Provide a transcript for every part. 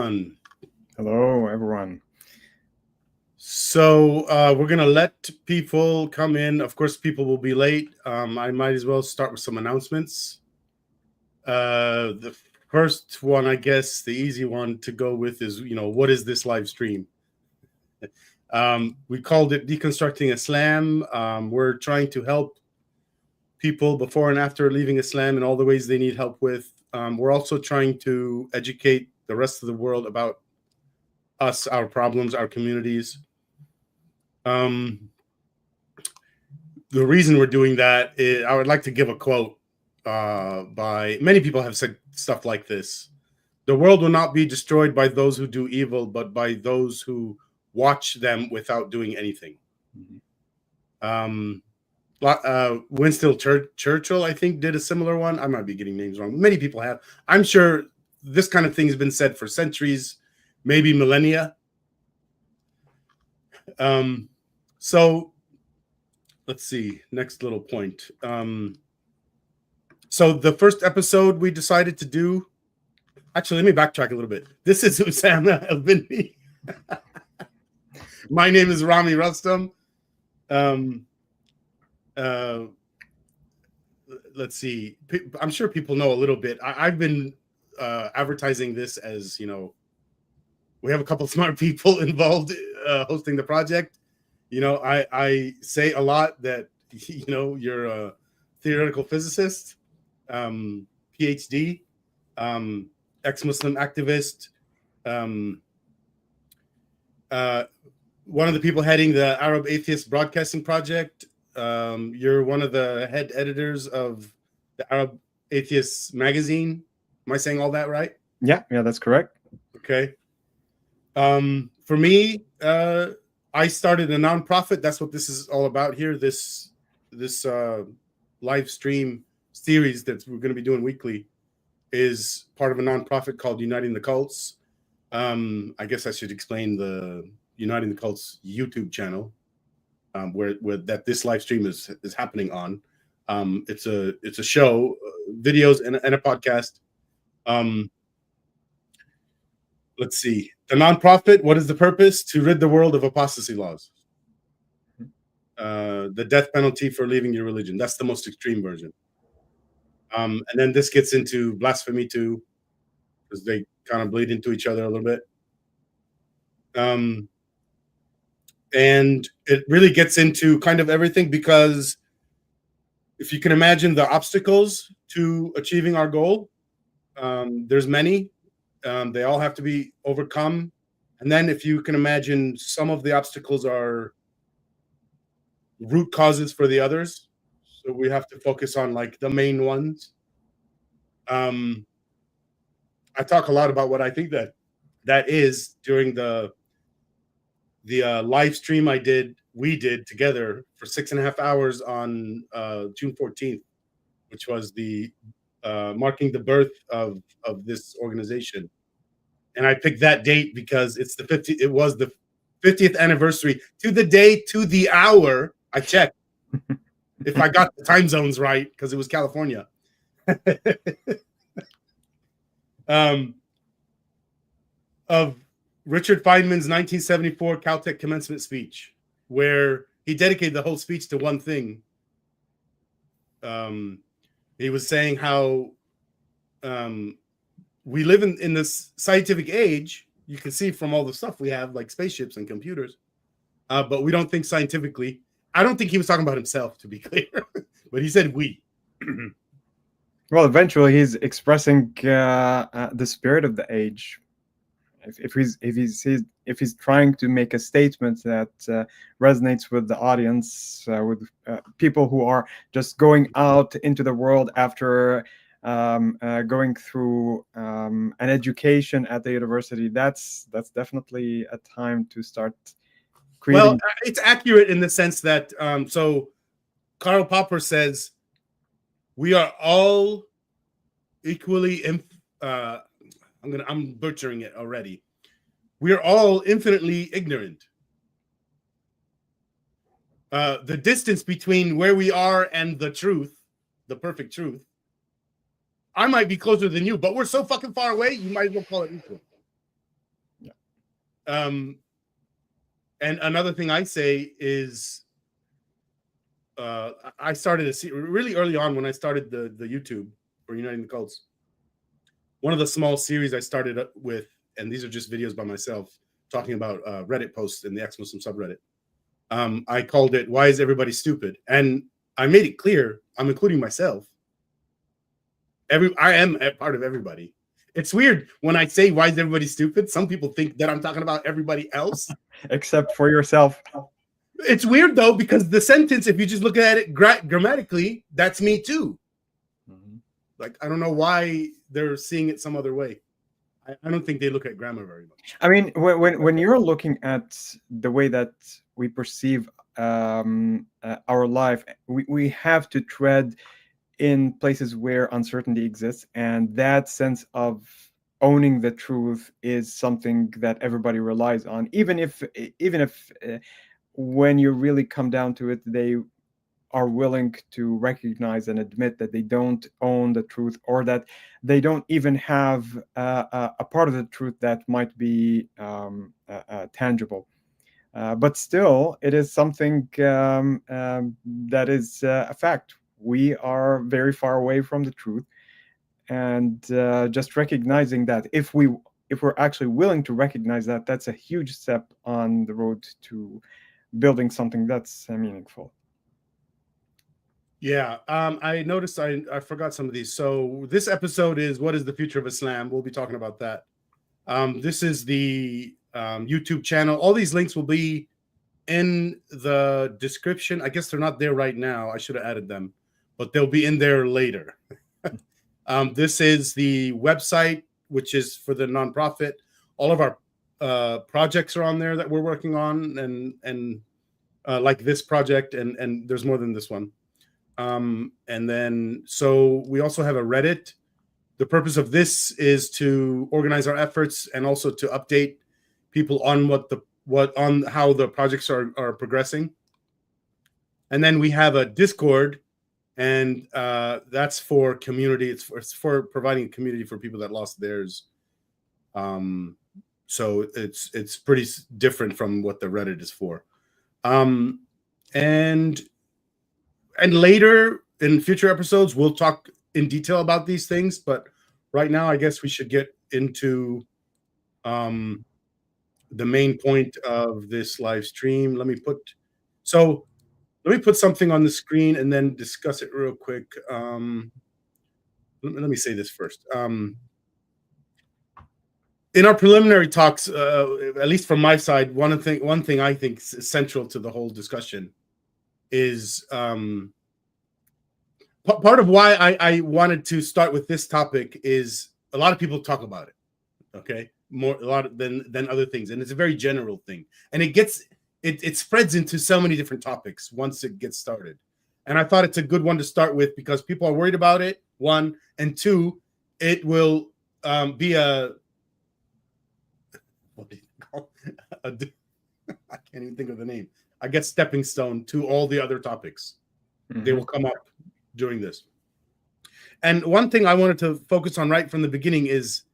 everyone. Hello, everyone. So we're going to let people come in. Of course, people will be late. I might as well start with some announcements. The first one, I guess, the easy one to go with is, what is this live stream? We called it Deconstructing Islam. We're trying to help people before and after leaving Islam in all the ways they need help with. We're also trying to educate the rest of the world about us, our problems, our communities. The reason we're doing that is I would like to give a quote by many people have said stuff like this. The world will not be destroyed by those who do evil, but by those who watch them without doing anything. Winston Churchill, I think, did a similar one. I might be getting names wrong. Many people have. I'm sure this kind of thing has been said for centuries, maybe millennia. So let's see. Next little point. So the first episode we decided to do. Actually, let me backtrack a little bit. This is Usama Al-Bindi. My name is Rami Rustam. Let's see. I'm sure people know a little bit. I've been advertising this as, we have a couple smart people involved hosting the project. I say a lot that, you're a theoretical physicist, PhD, ex-Muslim activist, one of the people heading the Arab Atheist Broadcasting Project. You're one of the head editors of the Arab Atheist magazine. Am I saying all that right? Yeah, that's correct. Okay. For me, I started a nonprofit. That's what this is all about here. This live stream series that we're going to be doing weekly is part of a nonprofit called Uniting the Cults. I guess I should explain the Uniting the Cults YouTube channel, where that this live stream is happening on. It's a show, videos, and a podcast. Let's see. The nonprofit, what is the purpose? To rid the world of apostasy laws. The death penalty for leaving your religion. That's the most extreme version. And then this gets into blasphemy too, because they kind of bleed into each other a little bit. And it really gets into kind of everything, because if you can imagine the obstacles to achieving our goal, there's many. They all have to be overcome. And then if you can imagine, some of the obstacles are root causes for the others. So we have to focus on like the main ones. I talk a lot about what I think that is during the live stream we did together for 6.5 hours on June 14th, which was the marking the birth of this organization. And I picked that date because it was the 50th anniversary, to the day, to the hour. I checked if I got the time zones right, because it was California. Of Richard Feynman's 1974 Caltech commencement speech, where he dedicated the whole speech to one thing. He was saying how we live in this scientific age. You can see from all the stuff we have, like spaceships and computers, but we don't think scientifically. I don't think he was talking about himself, to be clear, but he said we. Well, eventually he's expressing the spirit of the age. If he's trying to make a statement that resonates with the audience, with people who are just going out into the world after going through an education at the university, that's definitely a time to start creating. Well, it's accurate in the sense that so Karl Popper says we are all equally I'm butchering it already. We are all infinitely ignorant. The distance between where we are and the truth, the perfect truth, I might be closer than you, but we're so fucking far away, you might as well call it equal. And another thing I say is, I started really early on when I started the YouTube for Uniting the Cults. One of the small series I started with, and these are just videos by myself talking about Reddit posts in the ex-Muslim subreddit. I called it "Why is Everybody Stupid?" and I made it clear I'm including myself. I am a part of everybody. It's weird when I say "Why is everybody stupid?" Some people think that I'm talking about everybody else, except for yourself. It's weird though, because the sentence, if you just look at it grammatically, that's me too. Mm-hmm. Like, I don't know why they're seeing it some other way. I don't think they look at grammar very much. I mean, when you're looking at the way that we perceive our life, we have to tread in places where uncertainty exists, and that sense of owning the truth is something that everybody relies on, even if when you really come down to it, they are willing to recognize and admit that they don't own the truth, or that they don't even have a part of the truth that might be tangible. But still, it is something that is a fact. We are very far away from the truth, and just recognizing that, if we're actually willing to recognize that, that's a huge step on the road to building something that's meaningful. Yeah, I noticed I forgot some of these. So this episode is "What is the Future of Islam?" We'll be talking about that. This is the YouTube channel. All these links will be in the description. I guess they're not there right now. I should have added them, but they'll be in there later. This is the website, which is for the nonprofit. All of our projects are on there that we're working on, and like this project, and there's more than this one. And then, so we also have a Reddit. The purpose of this is to organize our efforts and also to update people on how the projects are progressing. And then we have a Discord, and that's for community. It's for providing a community for people that lost theirs. So it's pretty different from what the Reddit is for. And later in future episodes, we'll talk in detail about these things. But right now, I guess we should get into the main point of this live stream. Let me put something on the screen and then discuss it real quick. Let me say this first. In our preliminary talks, at least from my side, one thing I think is central to the whole discussion is part of why I wanted to start with this topic is a lot of people talk about it, okay, a lot than other things, and it's a very general thing, and it spreads into so many different topics once it gets started. And I thought it's a good one to start with because people are worried about it, one, and two, it will be a what do you call I can't even think of the name. I guess stepping stone to all the other topics. Mm-hmm. They will come up during this. And one thing I wanted to focus on right from the beginning is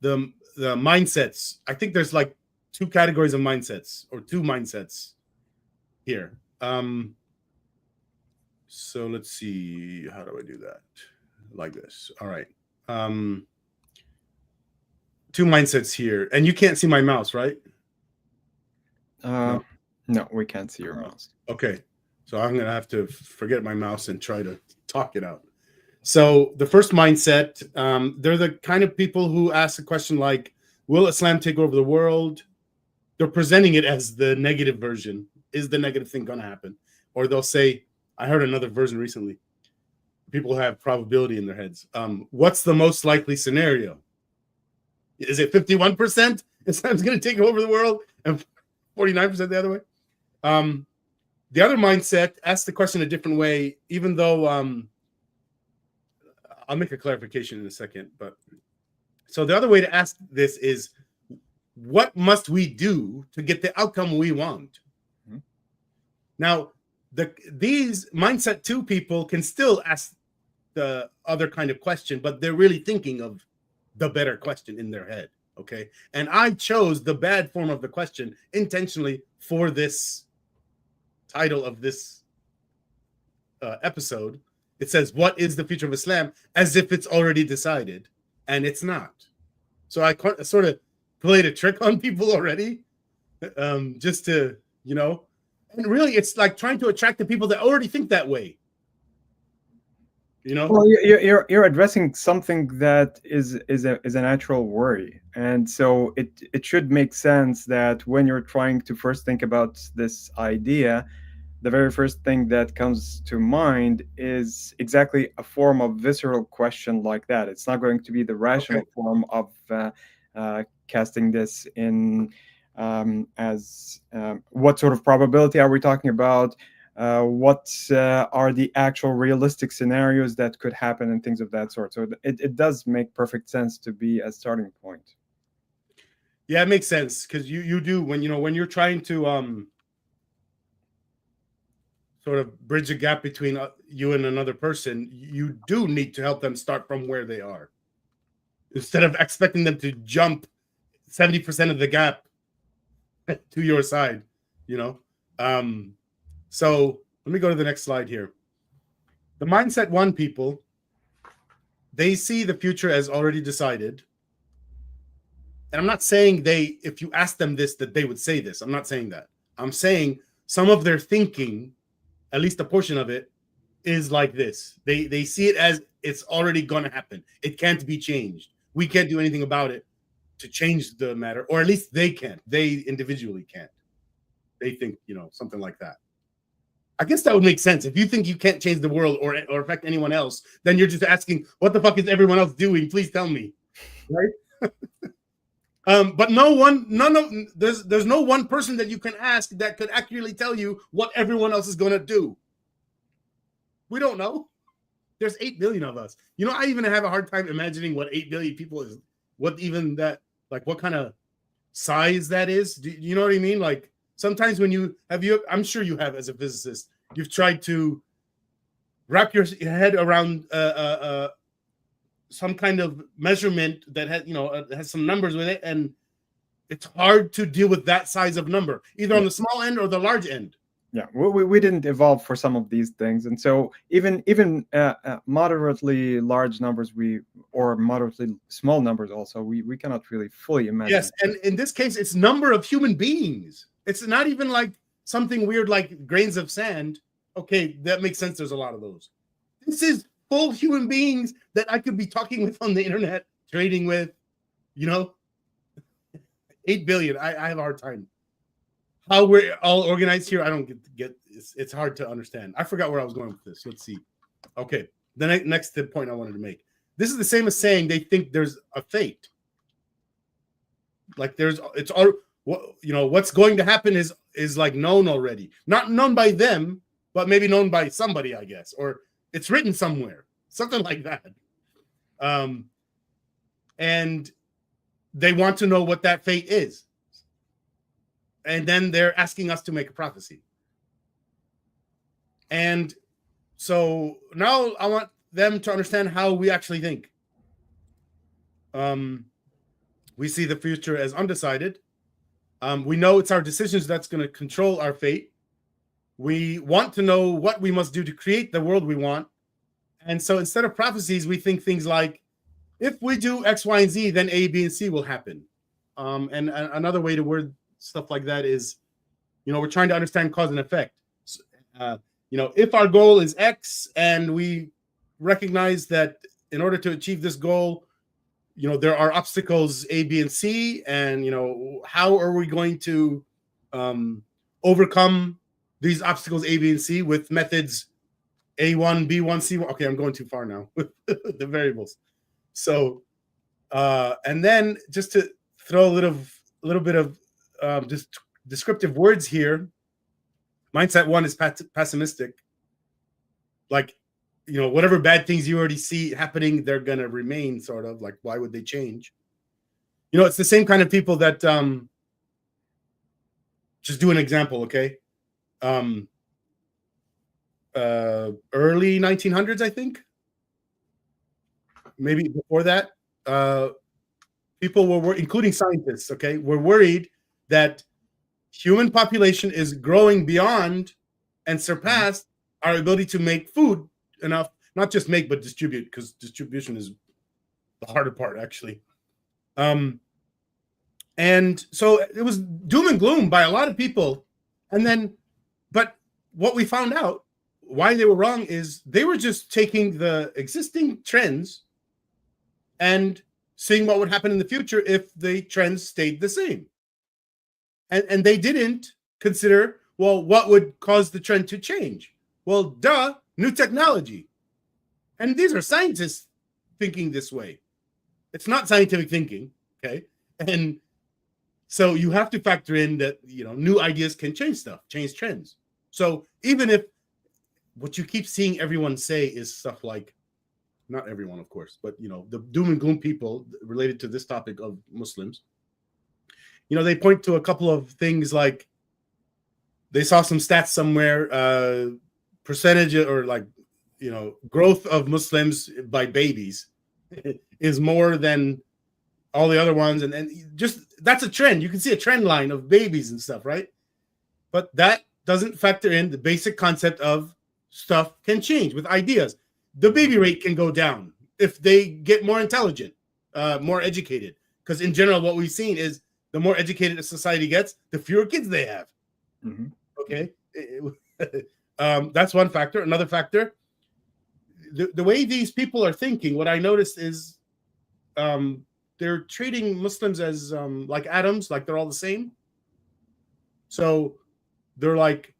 the mindsets. I think there's like two categories of mindsets, or two mindsets here. So let's see, how do I do that? Like this. All right. Two mindsets here, and you can't see my mouse, right? No, we can't see your mouse. Okay, so I'm gonna have to forget my mouse and try to talk it out. So the first mindset, they're the kind of people who ask a question like, will Islam take over the world? They're presenting it as the negative version. Is the negative thing gonna happen? Or they'll say, I heard another version recently. People have probability in their heads. What's the most likely scenario? Is it 51% Islam's gonna take over the world and 49% the other way? The other mindset asks the question a different way, even though I'll make a clarification in a second. But so the other way to ask this is, what must we do to get the outcome we want? Mm-hmm. Now, these mindset 2 people can still ask the other kind of question, but they're really thinking of the better question in their head. Okay. And I chose the bad form of the question intentionally for this title of this episode. It says, "What is the future of Islam?" as if it's already decided, and it's not. So I sort of played a trick on people already, just to, and really it's like trying to attract the people that already think that way. Well, you're addressing something that is a natural worry, and so it should make sense that when you're trying to first think about this idea, the very first thing that comes to mind is exactly a form of visceral question like that. It's not going to be the rational form of casting this in as what sort of probability are we talking about? What are the actual realistic scenarios that could happen and things of that sort. So it does make perfect sense to be a starting point. Yeah, it makes sense, because you do when you're trying to sort of bridge a gap between you and another person, you do need to help them start from where they are, instead of expecting them to jump 70% of the gap to your side, So let me go to the next slide here. The mindset one people, they see the future as already decided. And I'm not saying if you ask them this, that they would say this. I'm not saying that. I'm saying some of their thinking, at least a portion of it, is like this. They see it as it's already going to happen. It can't be changed. We can't do anything about it to change the matter, or at least they can't. They individually can't. They think, something like that. I guess that would make sense. If you think you can't change the world or affect anyone else, then you're just asking, what the fuck is everyone else doing? Please tell me. Right? But there's no one person that you can ask that could accurately tell you what everyone else is going to do. We don't know. There's 8 billion of us. I even have a hard time imagining what 8 billion people is, what even that, like what kind of size that is. Do you know what I mean? Like sometimes when I'm sure you have, as a physicist, you've tried to wrap your head around some kind of measurement that has some numbers with it, and it's hard to deal with that size of number, either on the small end or the large end. Yeah, we didn't evolve for some of these things, and so even moderately large numbers, or moderately small numbers, also we cannot really fully imagine. Yes, and in this case, it's number of human beings. It's not even like something weird like grains of sand. Okay, that makes sense. There's a lot of those. This is full human beings that I could be talking with on the internet, trading with. 8 billion. I have a hard time. How we're all organized here, I don't get it's hard to understand. I forgot where I was going with this. Let's see. Okay, the next point I wanted to make. This is the same as saying they think there's a fate. Like it's all what's going to happen is like known already. Not known by them, but maybe known by somebody, I guess, or it's written somewhere, something like that. And they want to know what that fate is. And then they're asking us to make a prophecy. And so now I want them to understand how we actually think. We see the future as undecided. We know it's our decisions that's going to control our fate. We want to know what we must do to create the world we want. And so instead of prophecies, we think things like, if we do X, Y, and Z, then A, B, and C will happen. And another way to word stuff like that is, we're trying to understand cause and effect. So, if our goal is X and we recognize that in order to achieve this goal, there are obstacles A, B, and C, and how are we going to overcome these obstacles A, B, and C with methods A1, B1, C1. Okay, I'm going too far now with the variables. So, and then just to throw a little bit of just descriptive words here. Mindset one is pessimistic. Like, whatever bad things you already see happening, they're going to remain, sort of like, why would they change? It's the same kind of people that, just do an example. Okay. Early 1900s, I think, maybe before that, people were, including scientists, okay, were worried that human population is growing beyond and surpassed our ability to make food enough, not just make, but distribute, because distribution is the harder part, actually. And so it was doom and gloom by a lot of people. And then, but what we found out, why they were wrong, is they were just taking the existing trends and seeing what would happen in the future if the trends stayed the same. And they didn't consider, well, what would cause the trend to change? Well, duh, new technology. And these are scientists thinking this way. It's not scientific thinking, okay? And so you have to factor in that, new ideas can change stuff, change trends. So even if what you keep seeing everyone say is stuff like, not everyone, of course, but, the doom and gloom people related to this topic of Muslims, they point to a couple of things like they saw some stats somewhere, percentage or growth of Muslims by babies is more than all the other ones. And just that's a trend. You can see a trend line of babies and stuff, right? But that doesn't factor in the basic concept of stuff can change with ideas. The baby rate can go down if they get more intelligent, more educated. Because in general, what we've seen is the more educated a society gets, the fewer kids they have. Mm-hmm. Okay. That's one factor. Another factor, the way these people are thinking, what I noticed is they're treating Muslims as like atoms, like they're all the same. So they're like,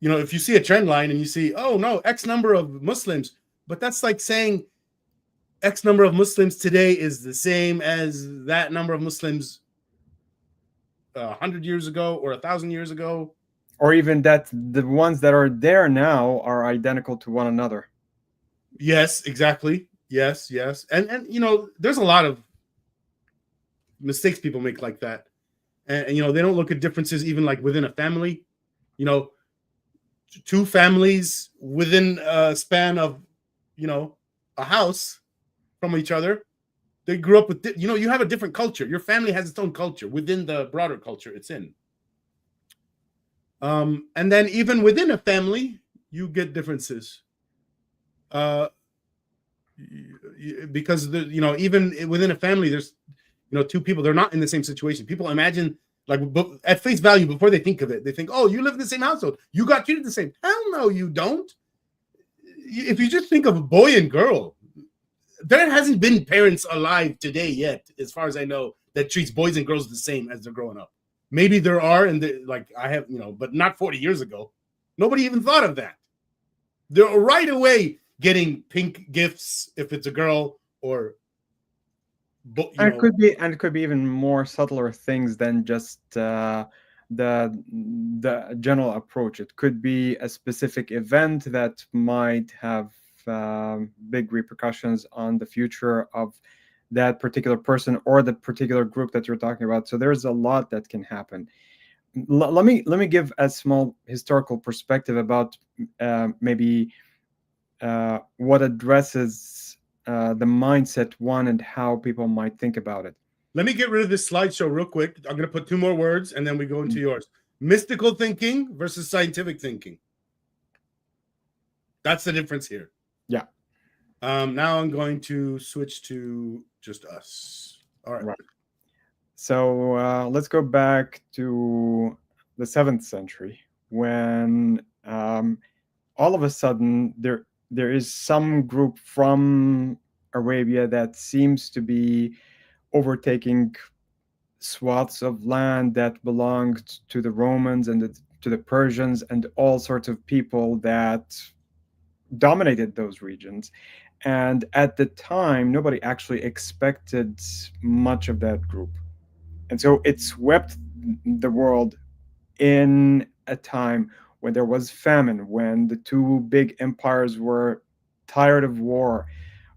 if you see a trend line and you see, oh no, X number of Muslims, but that's like saying X number of Muslims today is the same as that number of Muslims 100 years ago or 1,000 years ago. Or even that the ones that are there now are identical to one another. Yes, exactly. Yes. And there's a lot of mistakes people make like that. And they don't look at differences even like within a family. Two families within a span of, a house from each other. They grew up with, you have a different culture. Your family has its own culture within the broader culture it's in. And then even within a family, you get differences. Because even within a family, there's two people, they're not in the same situation. People imagine, like, at face value, before they think of it, they think, oh, you live in the same household, you got treated the same. Hell no, you don't. If you just think of a boy and girl, there hasn't been parents alive today yet, as far as I know, that treats boys and girls the same as they're growing up. Maybe there are, and I have, but not 40 years ago. Nobody even thought of that. They're right away getting pink gifts if it's a girl, or it could be even more subtler things than just the general approach. It could be a specific event that might have big repercussions on the future of that particular person or the particular group that you're talking about. So there's a lot that can happen. Let me give a small historical perspective about maybe what addresses the mindset one and how people might think about it. Let me get rid of this slideshow real quick. I'm going to put two more words and then we go into yours. Mystical thinking versus scientific thinking. That's the difference here. Yeah. Now I'm going to switch to just us. All right. So let's go back to the 7th century when all of a sudden there is some group from Arabia that seems to be overtaking swaths of land that belonged to the Romans and to the Persians and all sorts of people that dominated those regions. And at the time, nobody actually expected much of that group. And so it swept the world in a time when there was famine, when the two big empires were tired of war.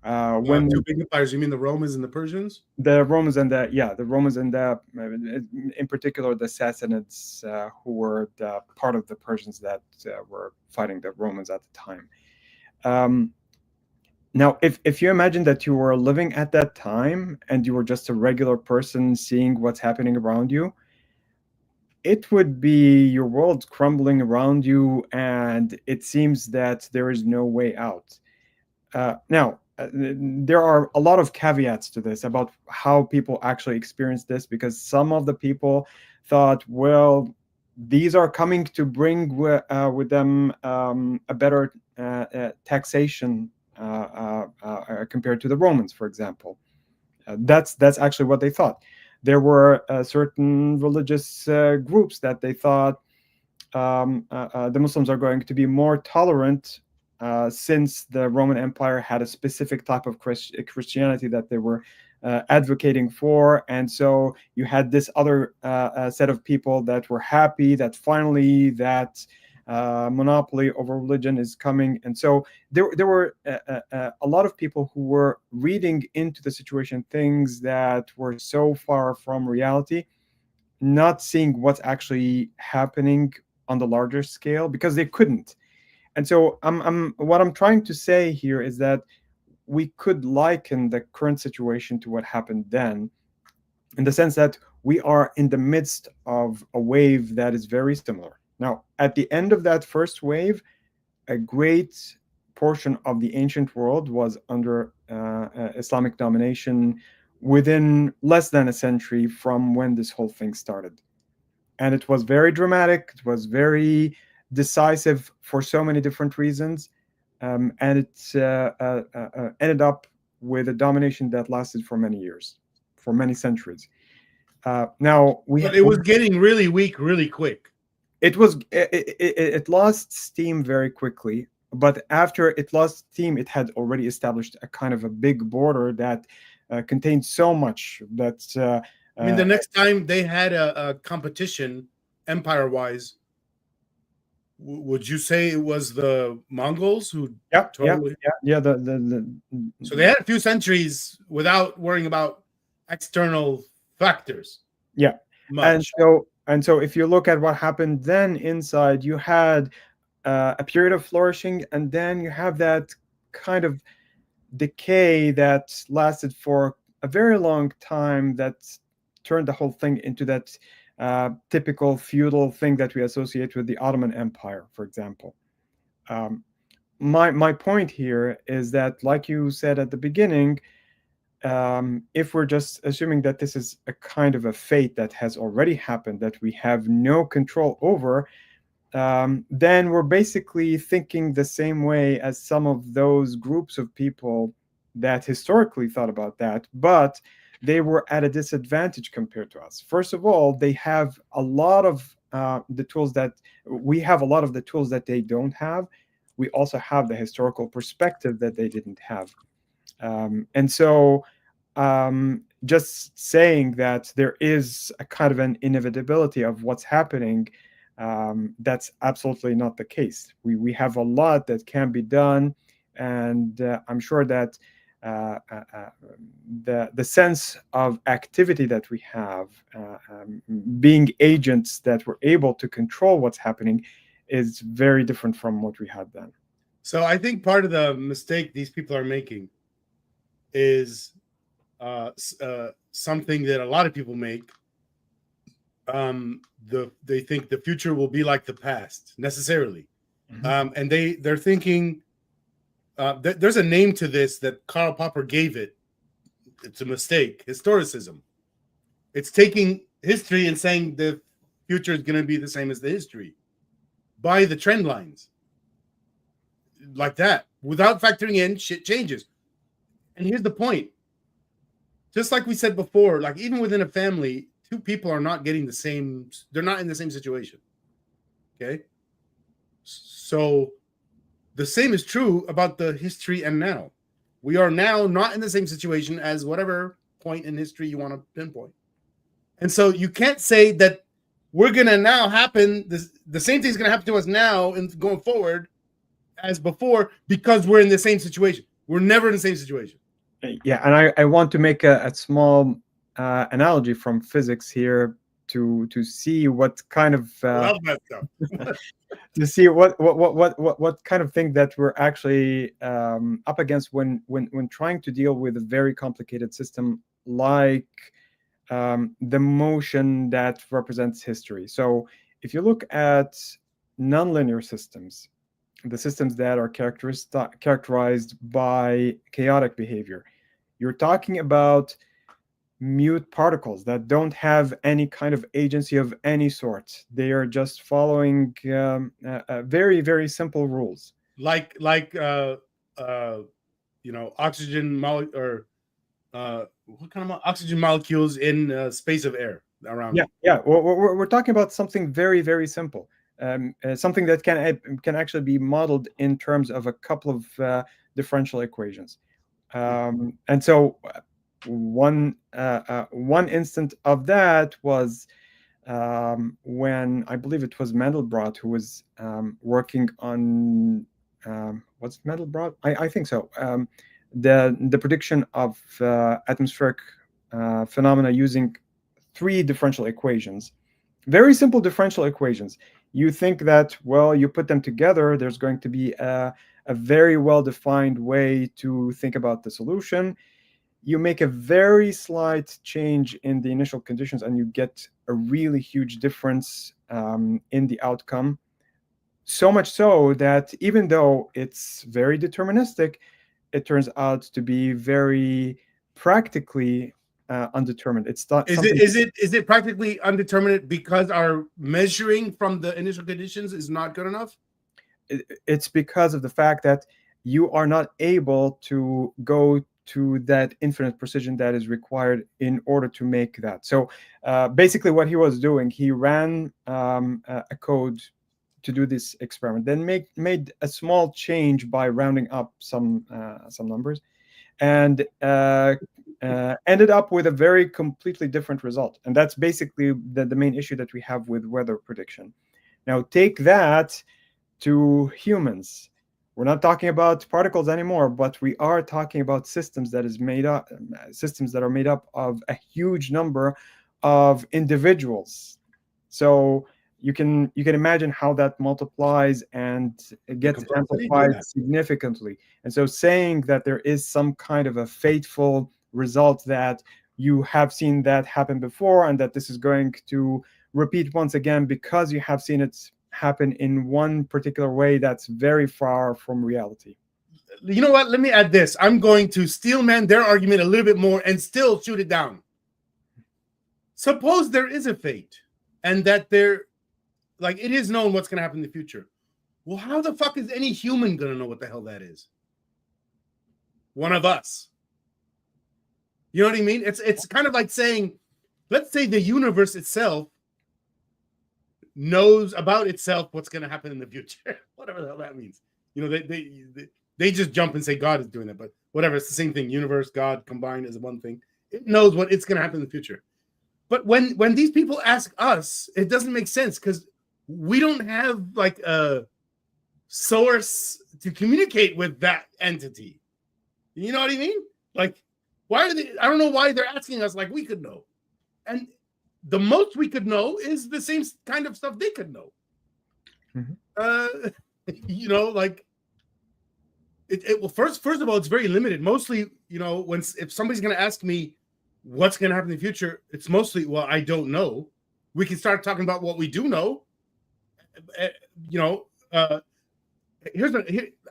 When two big empires, you mean the Romans and the Persians? The Romans and in particular the Sassanids, who were the part of the Persians that were fighting the Romans at the time. Now, if you imagine that you were living at that time and you were just a regular person seeing what's happening around you, it would be your world crumbling around you, and it seems that there is no way out. Now, there are a lot of caveats to this about how people actually experience this, because some of the people thought, well, these are coming to bring with them a better taxation compared to the Romans, for example. That's actually what they thought. There were certain religious groups that they thought the Muslims are going to be more tolerant since the Roman Empire had a specific type of Christianity that they were advocating for. And so you had this other set of people that were happy that finally that monopoly over religion is coming. And so there were a lot of people who were reading into the situation things that were so far from reality, not seeing what's actually happening on the larger scale because they couldn't. And so what I'm trying to say here is that we could liken the current situation to what happened then, in the sense that we are in the midst of a wave that is very similar. Now, at the end of that first wave, a great portion of the ancient world was under Islamic domination within less than a century from when this whole thing started. And it was very dramatic. It was very decisive for so many different reasons. And it ended up with a domination that lasted for many years, for many centuries. Now, but it was getting really weak really quick. It lost steam very quickly. But after it lost steam, it had already established a kind of a big border that contained so much that... I mean, the next time they had a competition, empire-wise, would you say it was the Mongols who? Yeah. So they had a few centuries without worrying about external factors. Yeah, much. And so if you look at what happened then inside, you had a period of flourishing, and then you have that kind of decay that lasted for a very long time, that turned the whole thing into that typical feudal thing that we associate with the Ottoman Empire, for example. My point here is that, like you said at the beginning, if we're just assuming that this is a kind of a fate that has already happened, that we have no control over, then we're basically thinking the same way as some of those groups of people that historically thought about that, but they were at a disadvantage compared to us. First of all, they have a lot of the tools that we have, a lot of the tools that they don't have. We also have the historical perspective that they didn't have. And so just saying that there is a kind of an inevitability of what's happening, that's absolutely not the case. We have a lot that can be done, and I'm sure that the sense of activity that we have, being agents that were able to control what's happening, is very different from what we had then. So I think part of the mistake these people are making is something that a lot of people make. They think the future will be like the past necessarily, and they're thinking. There's a name to this that Karl Popper gave it. It's a mistake. Historicism. It's taking history and saying the future is going to be the same as the history by the trend lines, like that, without factoring in shit changes. And here's the point. Just like we said before, like even within a family, two people are not getting the same. They're not in the same situation. Okay. So the same is true about the history and now. We are now not in the same situation as whatever point in history you want to pinpoint. And so you can't say that we're going to now happen, the same thing's going to happen to us now and going forward as before because we're in the same situation. We're never in the same situation. Yeah, and I want to make a small analogy from physics here, to see what kind of Love that stuff. to see what kind of thing that we're actually up against when trying to deal with a very complicated system like the motion that represents history. So if you look at nonlinear systems, the systems that are characterized by chaotic behavior, you're talking about mute particles that don't have any kind of agency of any sort. They are just following very, very simple rules. Like oxygen or what kind of oxygen molecules in space of air around. Yeah. We're talking about something very, very simple. Something that can actually be modeled in terms of a couple of differential equations. And so one instant of that was when I believe it was Mandelbrot who was working on what's Mandelbrot? I think so. The prediction of atmospheric phenomena using 3 differential equations, very simple differential equations. You think that, well, you put them together, there's going to be a very well-defined way to think about the solution. You make a very slight change in the initial conditions and you get a really huge difference in the outcome. So much so that even though it's very deterministic, it turns out to be very practically undetermined. It's not. Is it practically undetermined because our measuring from the initial conditions is not good enough? It's because of the fact that you are not able to go to that infinite precision that is required in order to make that. So basically what he was doing, he ran a code to do this experiment, then made a small change by rounding up some numbers, and ended up with a very completely different result. And that's basically the main issue that we have with weather prediction. Now take that to humans. We're not talking about particles anymore, but we are talking about systems that are made up of a huge number of individuals. So you can imagine how that multiplies and gets amplified significantly. And so saying that there is some kind of a fateful result that you have seen that happen before and that this is going to repeat once again because you have seen it happen in one particular way, that's very far from reality. You know what? Let me add this. I'm going to steelman their argument a little bit more and still shoot it down. Suppose there is a fate and that it is known what's going to happen in the future. Well, how the fuck is any human going to know what the hell that is? One of us. You know what I mean? It's kind of like saying, let's say the universe itself knows about itself what's going to happen in the future. Whatever the hell that means. You know, they just jump and say God is doing it, but whatever. It's the same thing. Universe, God combined as one thing. It knows what it's going to happen in the future. But when these people ask us, it doesn't make sense because we don't have like a source to communicate with that entity. You know what I mean? Like, why are they? I don't know why they're asking us like we could know. And the most we could know is the same kind of stuff they could know. Mm-hmm. You know, like well, first of all, it's very limited. Mostly, you know, if somebody's going to ask me what's going to happen in the future, it's mostly, well, I don't know. We can start talking about what we do know. You know, I'm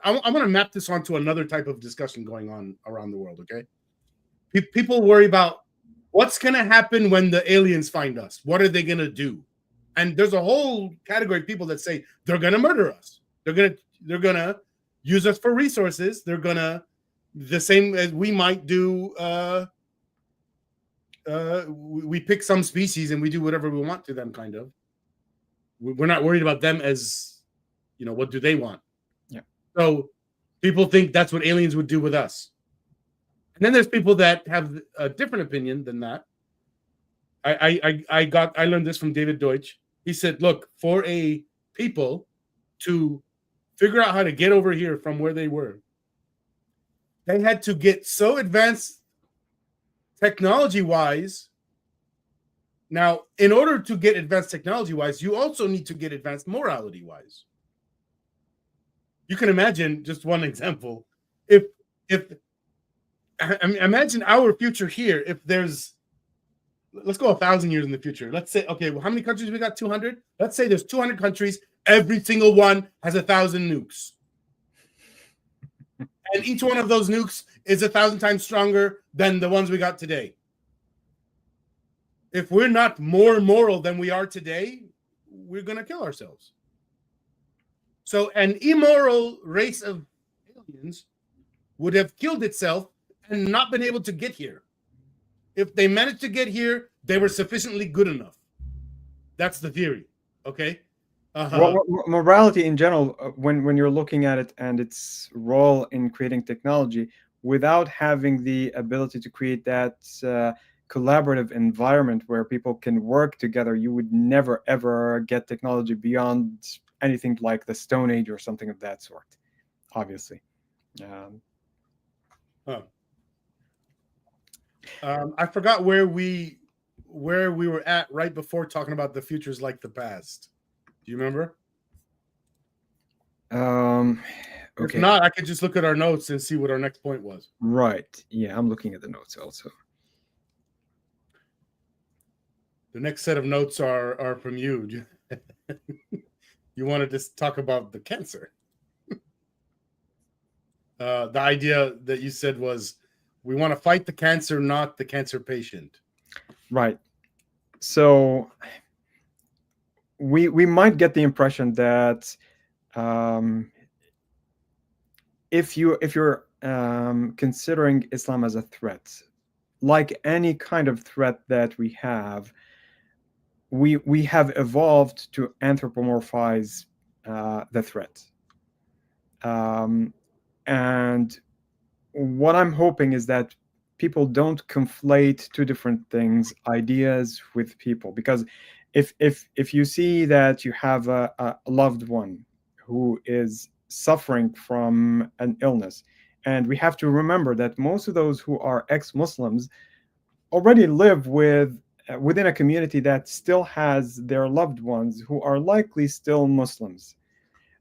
going to map this onto another type of discussion going on around the world. Okay, people worry about what's going to happen when the aliens find us. What are they going to do? And there's a whole category of people that say they're going to murder us. They're going to use us for resources. They're going to, the same as we might do. We pick some species and we do whatever we want to them, kind of. We're not worried about them as, you know, what do they want? Yeah. So people think that's what aliens would do with us. And then there's people that have a different opinion than that. I learned this from David Deutsch. He said, look, for a people to figure out how to get over here from where they were, they had to get so advanced technology-wise Now, in order to get advanced technology-wise, you also need to get advanced morality-wise. You can imagine, just one example, if imagine our future here, if there's, let's go 1,000 years in the future. Let's say, okay, well, how many countries we got? 200? Let's say there's 200 countries. Every single one has 1,000 nukes. And each one of those nukes is 1,000 times stronger than the ones we got today. If we're not more moral than we are today, we're going to kill ourselves. So an immoral race of aliens would have killed itself and not been able to get here. If they managed to get here, they were sufficiently good enough. That's the theory. Okay. Well, morality in general, when you're looking at it and its role in creating technology, without having the ability to create that collaborative environment where people can work together, you would never ever get technology beyond anything like the Stone Age or something of that sort. Obviously. I forgot where we were at right before talking about the future's like the past. Do you remember? Okay. If not, I could just look at our notes and see what our next point was. Right. Yeah, I'm looking at the notes also. The next set of notes are from you. You wanted to talk about the cancer. The idea that you said was we want to fight the cancer, not the cancer patient. Right. So we might get the impression that if you're considering Islam as a threat, like any kind of threat that we have evolved to anthropomorphize the threat. And what I'm hoping is that people don't conflate two different things, ideas with people, because if you see that you have a loved one who is suffering from an illness, and we have to remember that most of those who are ex-Muslims already live within a community that still has their loved ones who are likely still Muslims.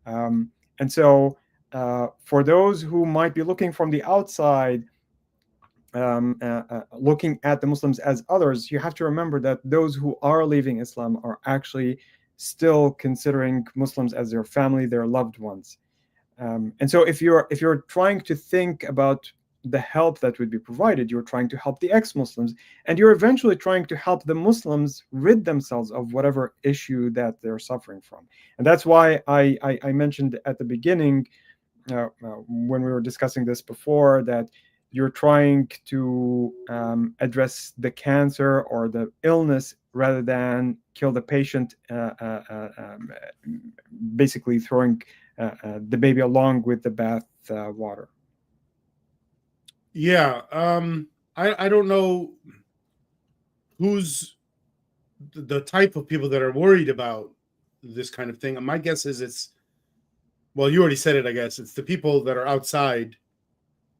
And so for those who might be looking from the outside, looking at the Muslims as others, you have to remember that those who are leaving Islam are actually still considering Muslims as their family, their loved ones. And so if you're trying to think about the help that would be provided, you're trying to help the ex-Muslims, and you're eventually trying to help the Muslims rid themselves of whatever issue that they're suffering from. And that's why I mentioned at the beginning, when we were discussing this before, that you're trying to address the cancer or the illness rather than kill the patient, basically throwing the baby along with the bath water. Yeah, I don't know who's the type of people that are worried about this kind of thing. My guess is well, you already said it, I guess. It's the people that are outside,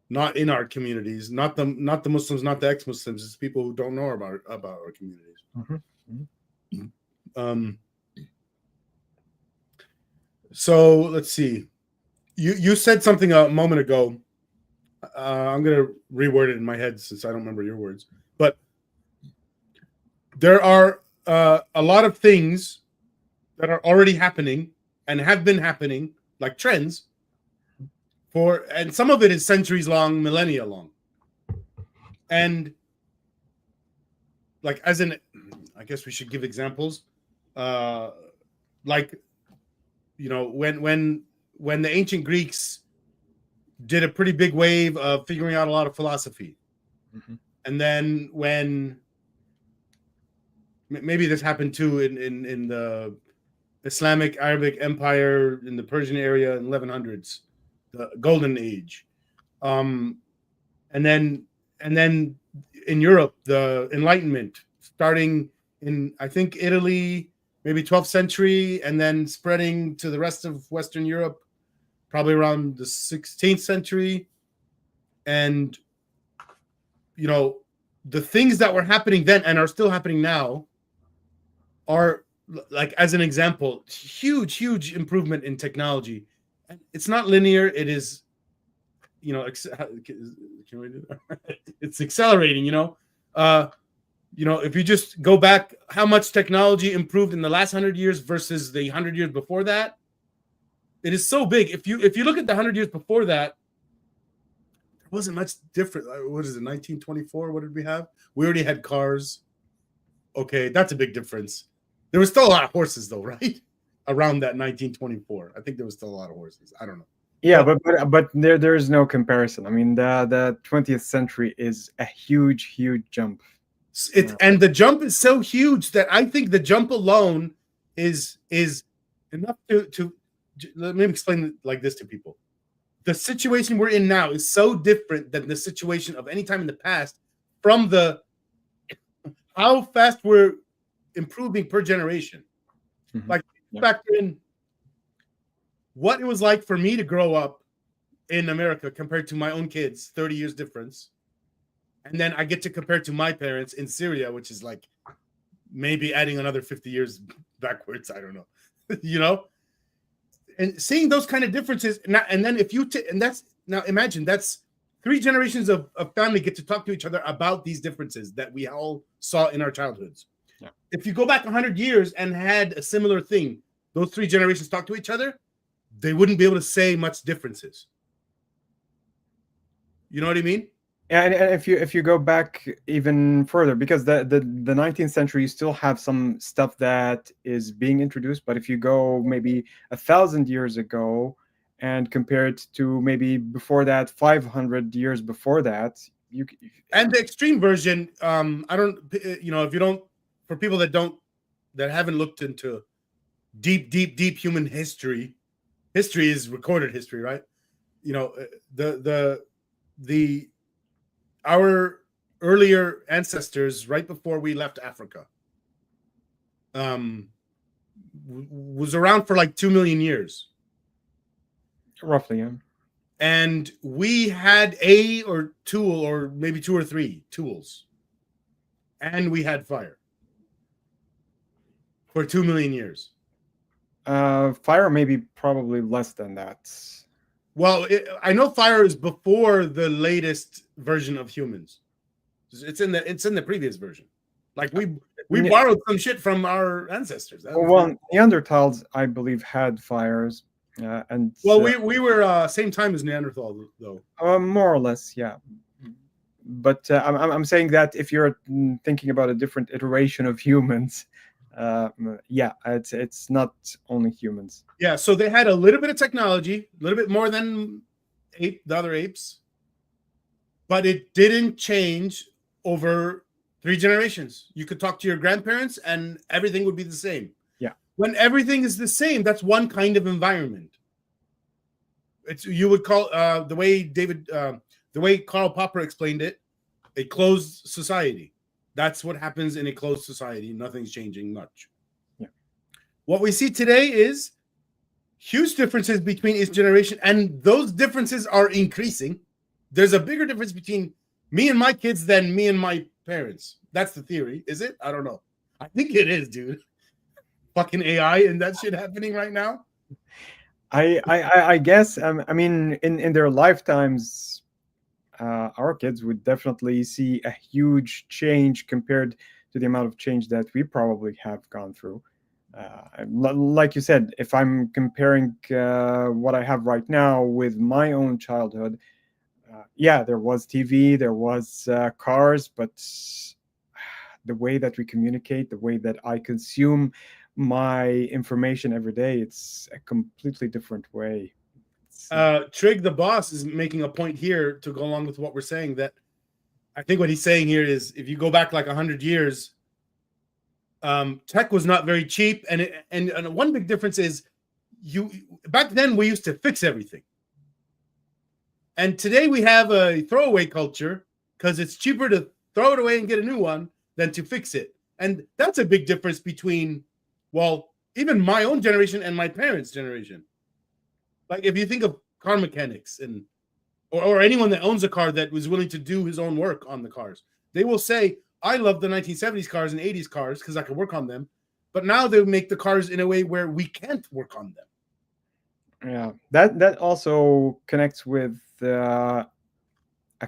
not in our communities, not the Muslims, not the ex-Muslims. It's people who don't know about our communities. Mm-hmm. So let's see. You said something a moment ago. I'm going to reword it in my head since I don't remember your words. But there are a lot of things that are already happening and have been happening, like trends, and some of it is centuries long, millennia long. And like, I guess we should give examples. Like, you know, when the ancient Greeks did a pretty big wave of figuring out a lot of philosophy. Mm-hmm. And then when maybe this happened too in the Islamic Arabic Empire in the Persian area in 1100s, the Golden Age. And then in Europe, the Enlightenment, starting in, I think, Italy, maybe 12th century, and then spreading to the rest of Western Europe, probably around the 16th century. And, you know, the things that were happening then and are still happening now are, like, as an example, huge improvement in technology. It's not linear. It is, can we do that? It's accelerating, if you just go back, how much technology improved in the last 100 years versus the 100 years before that, it is so big. If you look at the 100 years before that, there wasn't much different. What is it, 1924? What did we have? We already had cars. Okay, that's a big difference. There was still a lot of horses, though, right? Around that 1924, I think there was still a lot of horses. I don't know. Yeah, but there is no comparison. I mean, the 20th century is a huge jump. And the jump is so huge that I think the jump alone is enough to let me explain it like this to people. The situation we're in now is so different than the situation of any time in the past, from how fast we're improving per generation. Mm-hmm. Like, factor in what it was like for me to grow up in America compared to my own kids, 30 years difference. And then I get to compare to my parents in Syria, which is like maybe adding another 50 years backwards. I don't know, and seeing those kind of differences. And then if you, now imagine that's 3 generations of family get to talk to each other about these differences that we all saw in our childhoods. Yeah. If you go back 100 years and had a similar thing, those 3 generations talk to each other, they wouldn't be able to say much differences. You know what I mean? And if you go back even further, because the 19th century, you still have some stuff that is being introduced, but if you go maybe 1,000 years ago and compare it to maybe before that, 500 years before that, and the extreme version, I don't, if you don't, for people that haven't looked into deep human history is recorded history, right? Our earlier ancestors, right before we left Africa, was around for like 2 million years. Roughly, yeah. And we had a or tool, or maybe 2 or 3 tools. And we had fire for 2 million years. Fire maybe probably less than that. Well, I know fire is before the latest version of humans. It's in the previous version. Like we borrowed some shit from our ancestors. Neanderthals, I believe, had fires, and we were same time as Neanderthal, though. More or less, yeah. But I'm saying that if you're thinking about a different iteration of humans, it's not only humans. Yeah, so they had a little bit of technology, a little bit more than the other apes, but it didn't change over 3 generations. You could talk to your grandparents and everything would be the same. Yeah. When everything is the same, that's one kind of environment. You would call the way Karl Popper explained it, a closed society. That's what happens in a closed society. Nothing's changing much. Yeah. What we see today is huge differences between each generation, and those differences are increasing. There's a bigger difference between me and my kids than me and my parents. That's the theory. Is it? I don't know. I think it is, dude. Fucking AI and that shit happening right now. I guess, I mean, in their lifetimes, our kids would definitely see a huge change compared to the amount of change that we probably have gone through. Like you said, if I'm comparing what I have right now with my own childhood, there was TV, there was cars, but the way that we communicate, the way that I consume my information every day, it's a completely different way. Trig the boss is making a point here to go along with what we're saying, that I think what he's saying here is, if you go back like 100 years, tech was not very cheap, and one big difference is back then we used to fix everything, and today we have a throwaway culture because it's cheaper to throw it away and get a new one than to fix it. And that's a big difference between, well, even my own generation and my parents' generation. Like, if you think of car mechanics or anyone that owns a car that was willing to do his own work on the cars, they will say, I love the 1970s cars and 80s cars because I could work on them. but now they make the cars in a way where we can't work on them. Yeah, that also connects with a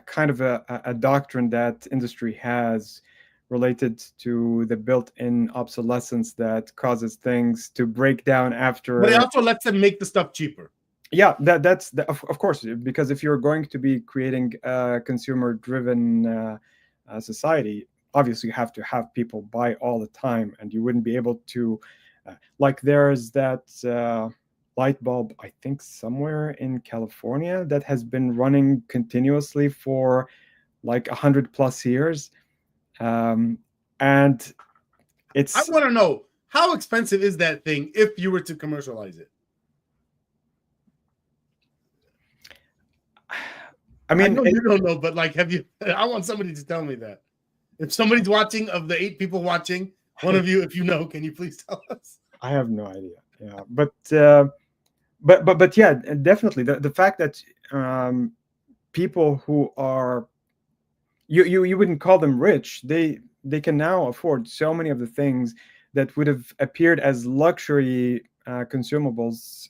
kind of a doctrine that industry has related to the built-in obsolescence that causes things to break down after. But it also lets them make the stuff cheaper. Yeah, that's of course, because if you're going to be creating a consumer-driven society, obviously you have to have people buy all the time, and you wouldn't be able to, like there's that light bulb, I think somewhere in California, that has been running continuously for like 100+ years, and it's. I want to know, how expensive is that thing if you were to commercialize it? I mean, I know you don't know, but like, have you? I want somebody to tell me that. If somebody's watching, of the 8 people watching, one of you, if you know, can you please tell us? I have no idea. Yeah, but yeah, definitely the fact that people who are you wouldn't call them rich, they can now afford so many of the things that would have appeared as luxury consumables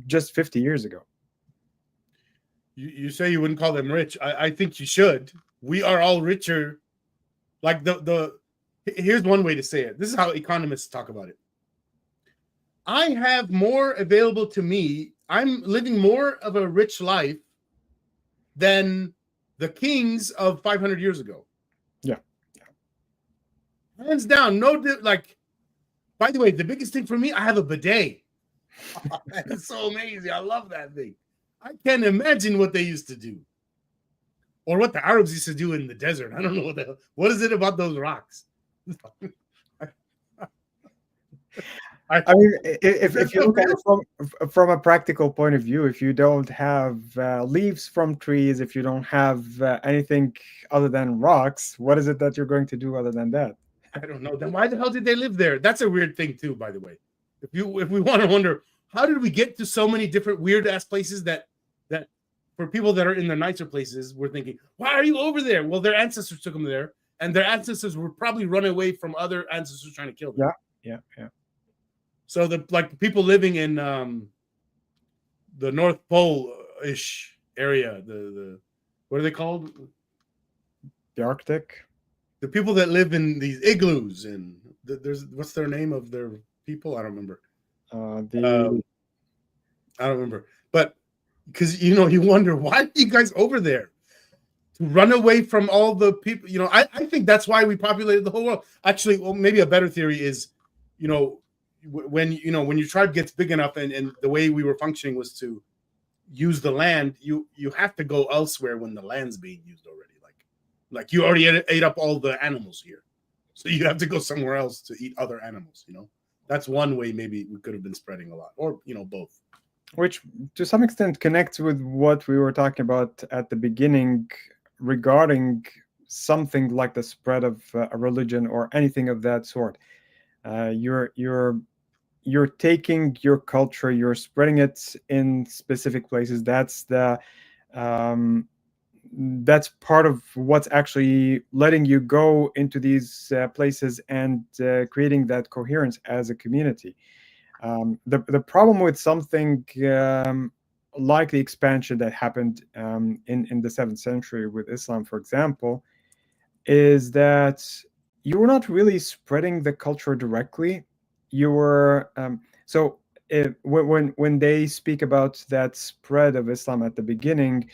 just 50 years ago. You say you wouldn't call them rich. I think you should. We are all richer. Like here's one way to say it. This is how economists talk about it. I have more available to me. I'm living more of a rich life than the kings of 500 years ago. Yeah. Hands down. No, like, by the way, the biggest thing for me, I have a bidet. That is so amazing. I love that thing. I can't imagine what they used to do, or what the Arabs used to do in the desert. I don't know what is it about those rocks. I mean, if you look at it from a practical point of view, if you don't have leaves from trees, if you don't have anything other than rocks, what is it that you're going to do other than that? I don't know. Then why the hell did they live there? That's a weird thing too, by the way. If we want to wonder, how did we get to so many different weird ass places that for people that are in the nicer places, we're thinking, why are you over there? Well, their ancestors took them there, and their ancestors were probably run away from other ancestors trying to kill them. Yeah. So the people living in the North Pole-ish area, the what are they called? The Arctic. The people that live in these igloos, and there's what's their name of their people? I don't remember. I don't remember, but because you wonder, why are you guys over there to run away from all the people? I think that's why we populated the whole world. Actually, well, maybe a better theory is, when your tribe gets big enough, and the way we were functioning was to use the land, you have to go elsewhere when the land's being used already. Like you already ate up all the animals here, so you have to go somewhere else to eat other animals. That's one way maybe we could have been spreading a lot, or both. Which to some extent connects with what we were talking about at the beginning regarding something like the spread of a religion or anything of that sort. You're taking your culture, you're spreading it in specific places. That's part of what's actually letting you go into these places and creating that coherence as a community. The problem with something like the expansion that happened in the 7th century with Islam, for example, is that you were not really spreading the culture directly. You were when they speak about that spread of Islam at the beginning,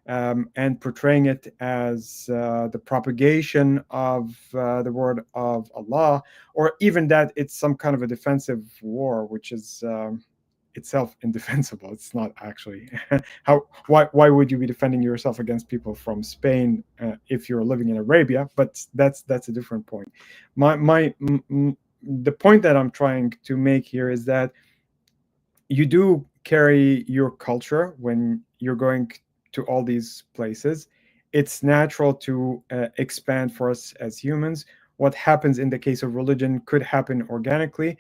and portraying it as the propagation of the word of Allah, or even that it's some kind of a defensive war, which is itself indefensible. It's not actually. Why would you be defending yourself against people from Spain if you're living in Arabia? But that's a different point. The point that I'm trying to make here is that you do carry your culture when you're going to all these places. It's natural to expand for us as humans. What happens in the case of religion could happen organically,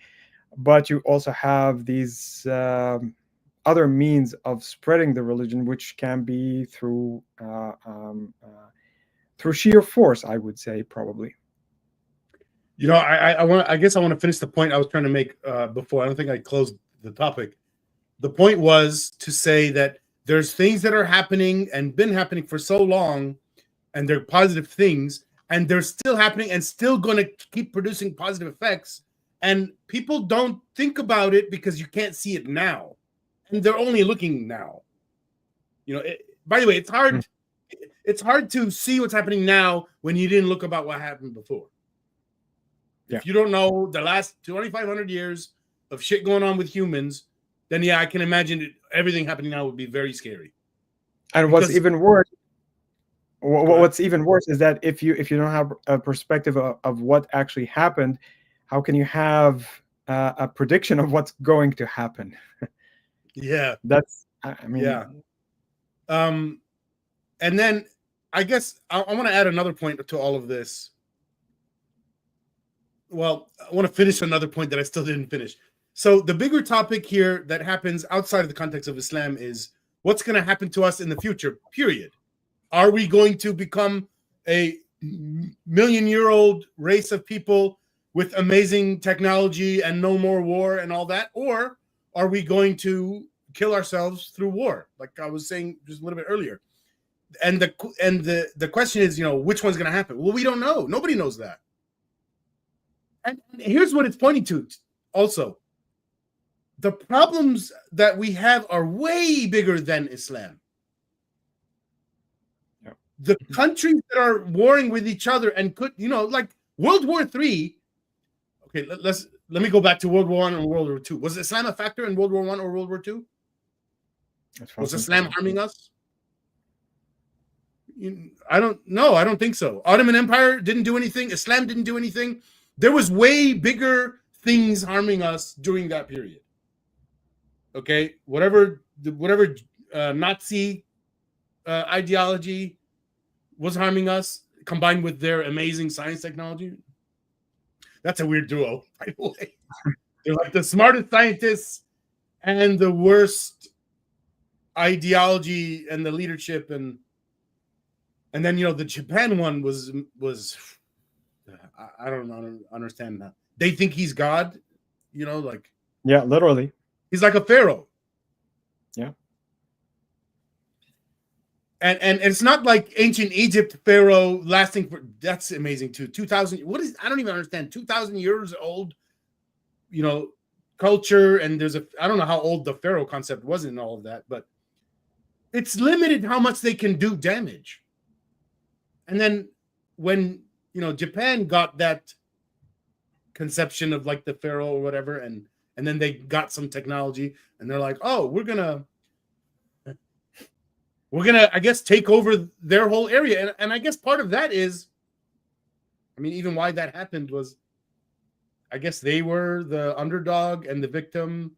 but you also have these other means of spreading the religion, which can be through sheer force, I would say, probably. You know, I guess I want to finish the point I was trying to make before. I don't think I closed the topic. The point was to say that there's things that are happening and been happening for so long, and they're positive things, and they're still happening and still going to keep producing positive effects. And people don't think about it because you can't see it now, and they're only looking now. You know, by the way, it's hard. It's hard to see what's happening now when you didn't look about what happened before. Yeah. If you don't know the last 2,500 years of shit going on with humans, then yeah, I can imagine everything happening now would be very scary. And what's even worse is that if you don't have a perspective of what actually happened, how can you have a prediction of what's going to happen? Yeah, that's, I mean, yeah. And then I guess I want to add another point to all of this. Well, I want to finish another point that I still didn't finish. So the bigger topic here that happens outside of the context of Islam is what's going to happen to us in the future, period. Are we going to become a million-year-old race of people with amazing technology and no more war and all that? Or are we going to kill ourselves through war, like I was saying just a little bit earlier? And the question is, you know, which one's going to happen? Well, we don't know. Nobody knows that. And here's what it's pointing to also. The problems that we have are way bigger than Islam. Yeah. The countries that are warring with each other and could, you know, like World War III. Okay, let me go back to World War I and World War II. Was Islam a factor in World War I or World War II? Was Islam harming us? I don't know. I don't think so. Ottoman Empire didn't do anything. Islam didn't do anything. There was way bigger things harming us during that period. Okay, whatever Nazi ideology was harming us, combined with their amazing science technology. That's a weird duo, by the way. They're like the smartest scientists and the worst ideology and the leadership, and then, you know, the Japan one was I don't understand that. They think he's God, you know, like, yeah, literally. He's like a pharaoh. Yeah. And it's not like ancient Egypt pharaoh lasting for, that's amazing too. 2,000, what is, I don't even understand, 2,000 years old, you know, culture. And I don't know how old the pharaoh concept was in all of that, but it's limited how much they can do damage. And then when, you know, Japan got that conception of like the pharaoh or whatever, and then they got some technology and they're like, oh, we're gonna I guess take over their whole area. And I guess part of that is, I mean, even why that happened was, I guess they were the underdog and the victim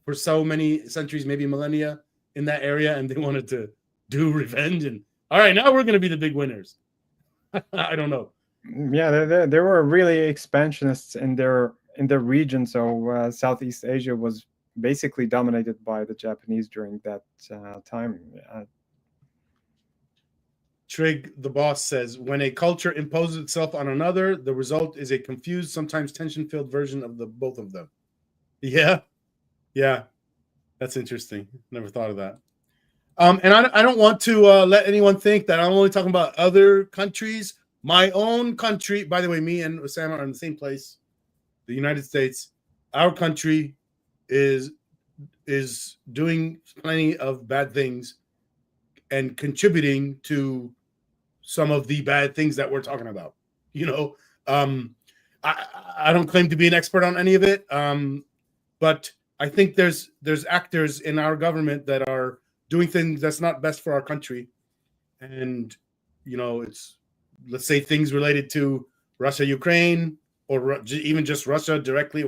for so many centuries, maybe millennia in that area, and they wanted to do revenge. And all right, now we're gonna be the big winners. I don't know. Yeah, they were really expansionists in their region. So Southeast Asia was basically dominated by the Japanese during that time. Trig, the boss, says, when a culture imposes itself on another, the result is a confused, sometimes tension-filled version of the both of them. Yeah, that's interesting. Never thought of that. And I don't want to let anyone think that I'm only talking about other countries. My own country, by the way, me and Osama are in the same place, the United States. Our country is doing plenty of bad things and contributing to some of the bad things that we're talking about. You know, I don't claim to be an expert on any of it, but I think there's actors in our government that are doing things that's not best for our country. And, you know, it's, let's say, things related to Russia, Ukraine, or even just Russia directly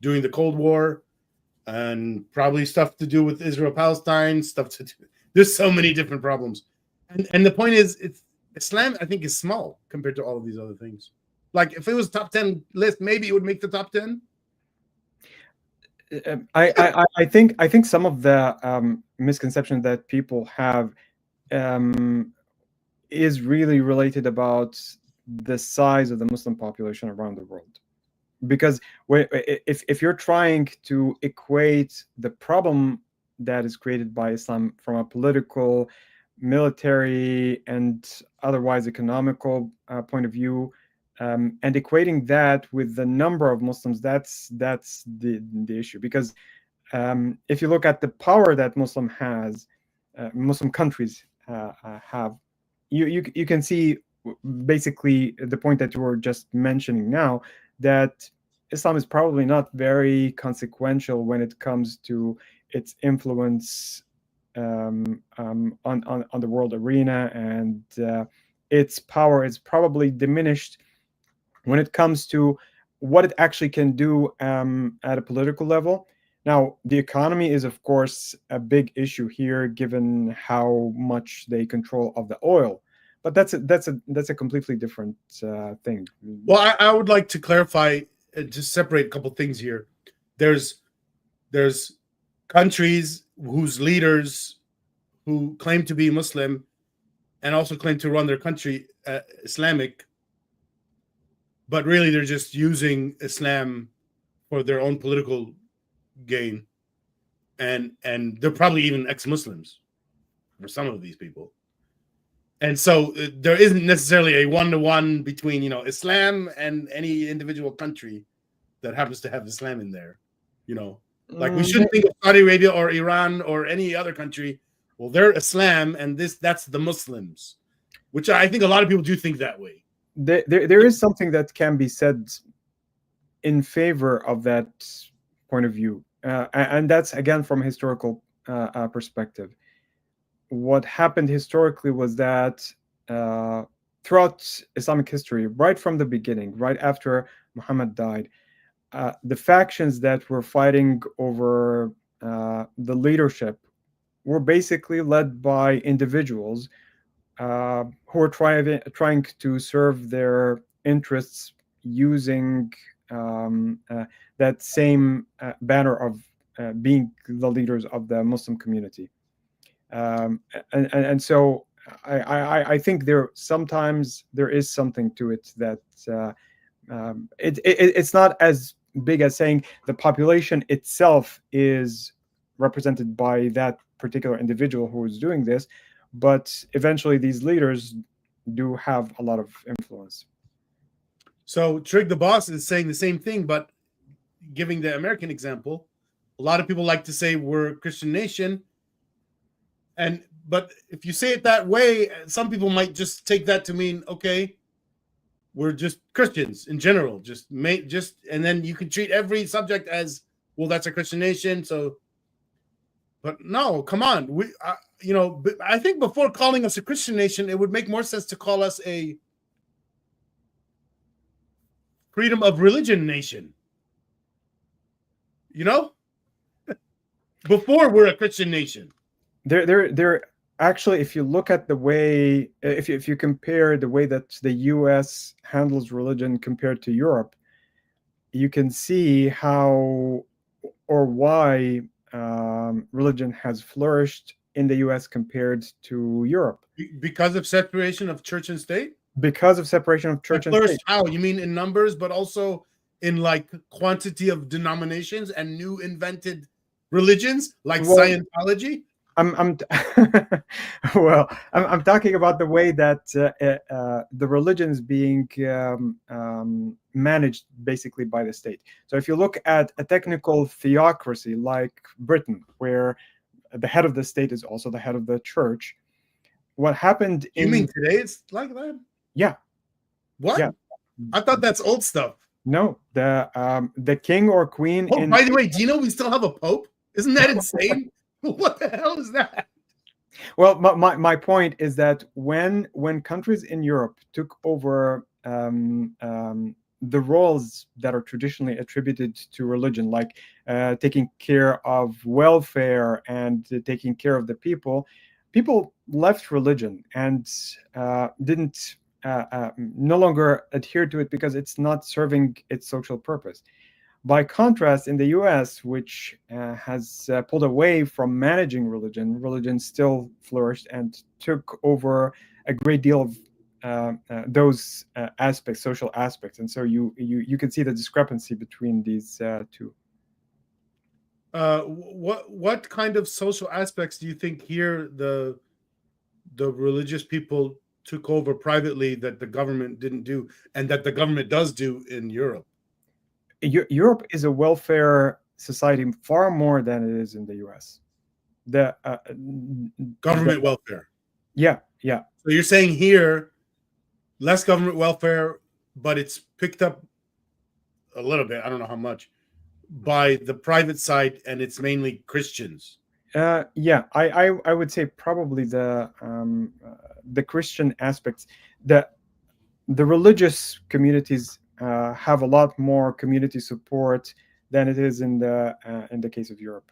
during the Cold War, and probably stuff to do with Israel, Palestine, stuff to do. There's so many different problems. And the point is, Islam, I think, is small compared to all of these other things. Like, if it was top 10 list, maybe it would make the top 10. I think some of the misconceptions that people have is really related about the size of the Muslim population around the world. Because if you're trying to equate the problem that is created by Islam from a political, military, and otherwise economical point of view, and equating that with the number of Muslims, that's the issue. Because if you look at the power that Muslim countries have, you can see basically the point that you were just mentioning now, that Islam is probably not very consequential when it comes to its influence on the world arena, and its power is probably diminished when it comes to what it actually can do at a political level. Now, the economy is, of course, a big issue here, given how much they control of the oil. But that's a completely different thing. Well, I would like to clarify, just separate a couple things here. There's countries whose leaders who claim to be Muslim and also claim to run their country Islamic, but really they're just using Islam for their own political gain, and they're probably even ex-Muslims for some of these people. And so there isn't necessarily a one-to-one between, Islam and any individual country that happens to have Islam in there. Like we shouldn't think of Saudi Arabia or Iran or any other country. Well, they're Islam, and that's the Muslims, which I think a lot of people do think that way. There is something that can be said in favor of that point of view, and that's again from a historical perspective. What happened historically was that throughout Islamic history, right from the beginning, right after Muhammad died, the factions that were fighting over the leadership were basically led by individuals who were trying to serve their interests using that same banner of being the leaders of the Muslim community. And so I think sometimes there is something to it, that it's not as big as saying the population itself is represented by that particular individual who is doing this, but eventually these leaders do have a lot of influence. So Trig the Boss is saying the same thing, but giving the American example. A lot of people like to say we're a Christian nation, but if you say it that way, some people might just take that to mean, okay, we're just Christians in general. And then you can treat every subject as, well, that's a Christian nation. So, but no, come on. I think before calling us a Christian nation, it would make more sense to call us a freedom of religion nation. Before we're a Christian nation. There actually, if you look at the way, if you compare the way that the U.S. handles religion compared to Europe, you can see how or why religion has flourished in the U.S. compared to Europe. Because of separation of church and state? Because of separation of church and state. How? You mean in numbers, but also in like quantity of denominations and new invented religions like Scientology? I'm talking about the way that the religion is being managed basically by the state. So if you look at a technical theocracy like Britain, where the head of the state is also the head of the church, what happened You mean today it's like that? Yeah. What? Yeah. I thought that's old stuff. No, the king or queen. Oh, by the way, do you know we still have a pope? Isn't that insane? What the hell is that? Well, my point is that when countries in Europe took over the roles that are traditionally attributed to religion, like taking care of welfare and taking care of the people left religion and didn't no longer adhere to it because it's not serving its social purpose. By contrast, in the U.S., which has pulled away from managing religion still flourished and took over a great deal of those aspects, social aspects, and so you can see the discrepancy between these two. What kind of social aspects do you think here the religious people took over privately that the government didn't do, and that the government does do in Europe? Europe is a welfare society far more than it is in the U.S. The Government welfare. Yeah. So you're saying here, less government welfare, but it's picked up a little bit, I don't know how much, by the private side, and it's mainly Christians. Yeah, I would say probably the Christian aspects. The religious communities have a lot more community support than it is in the case of Europe.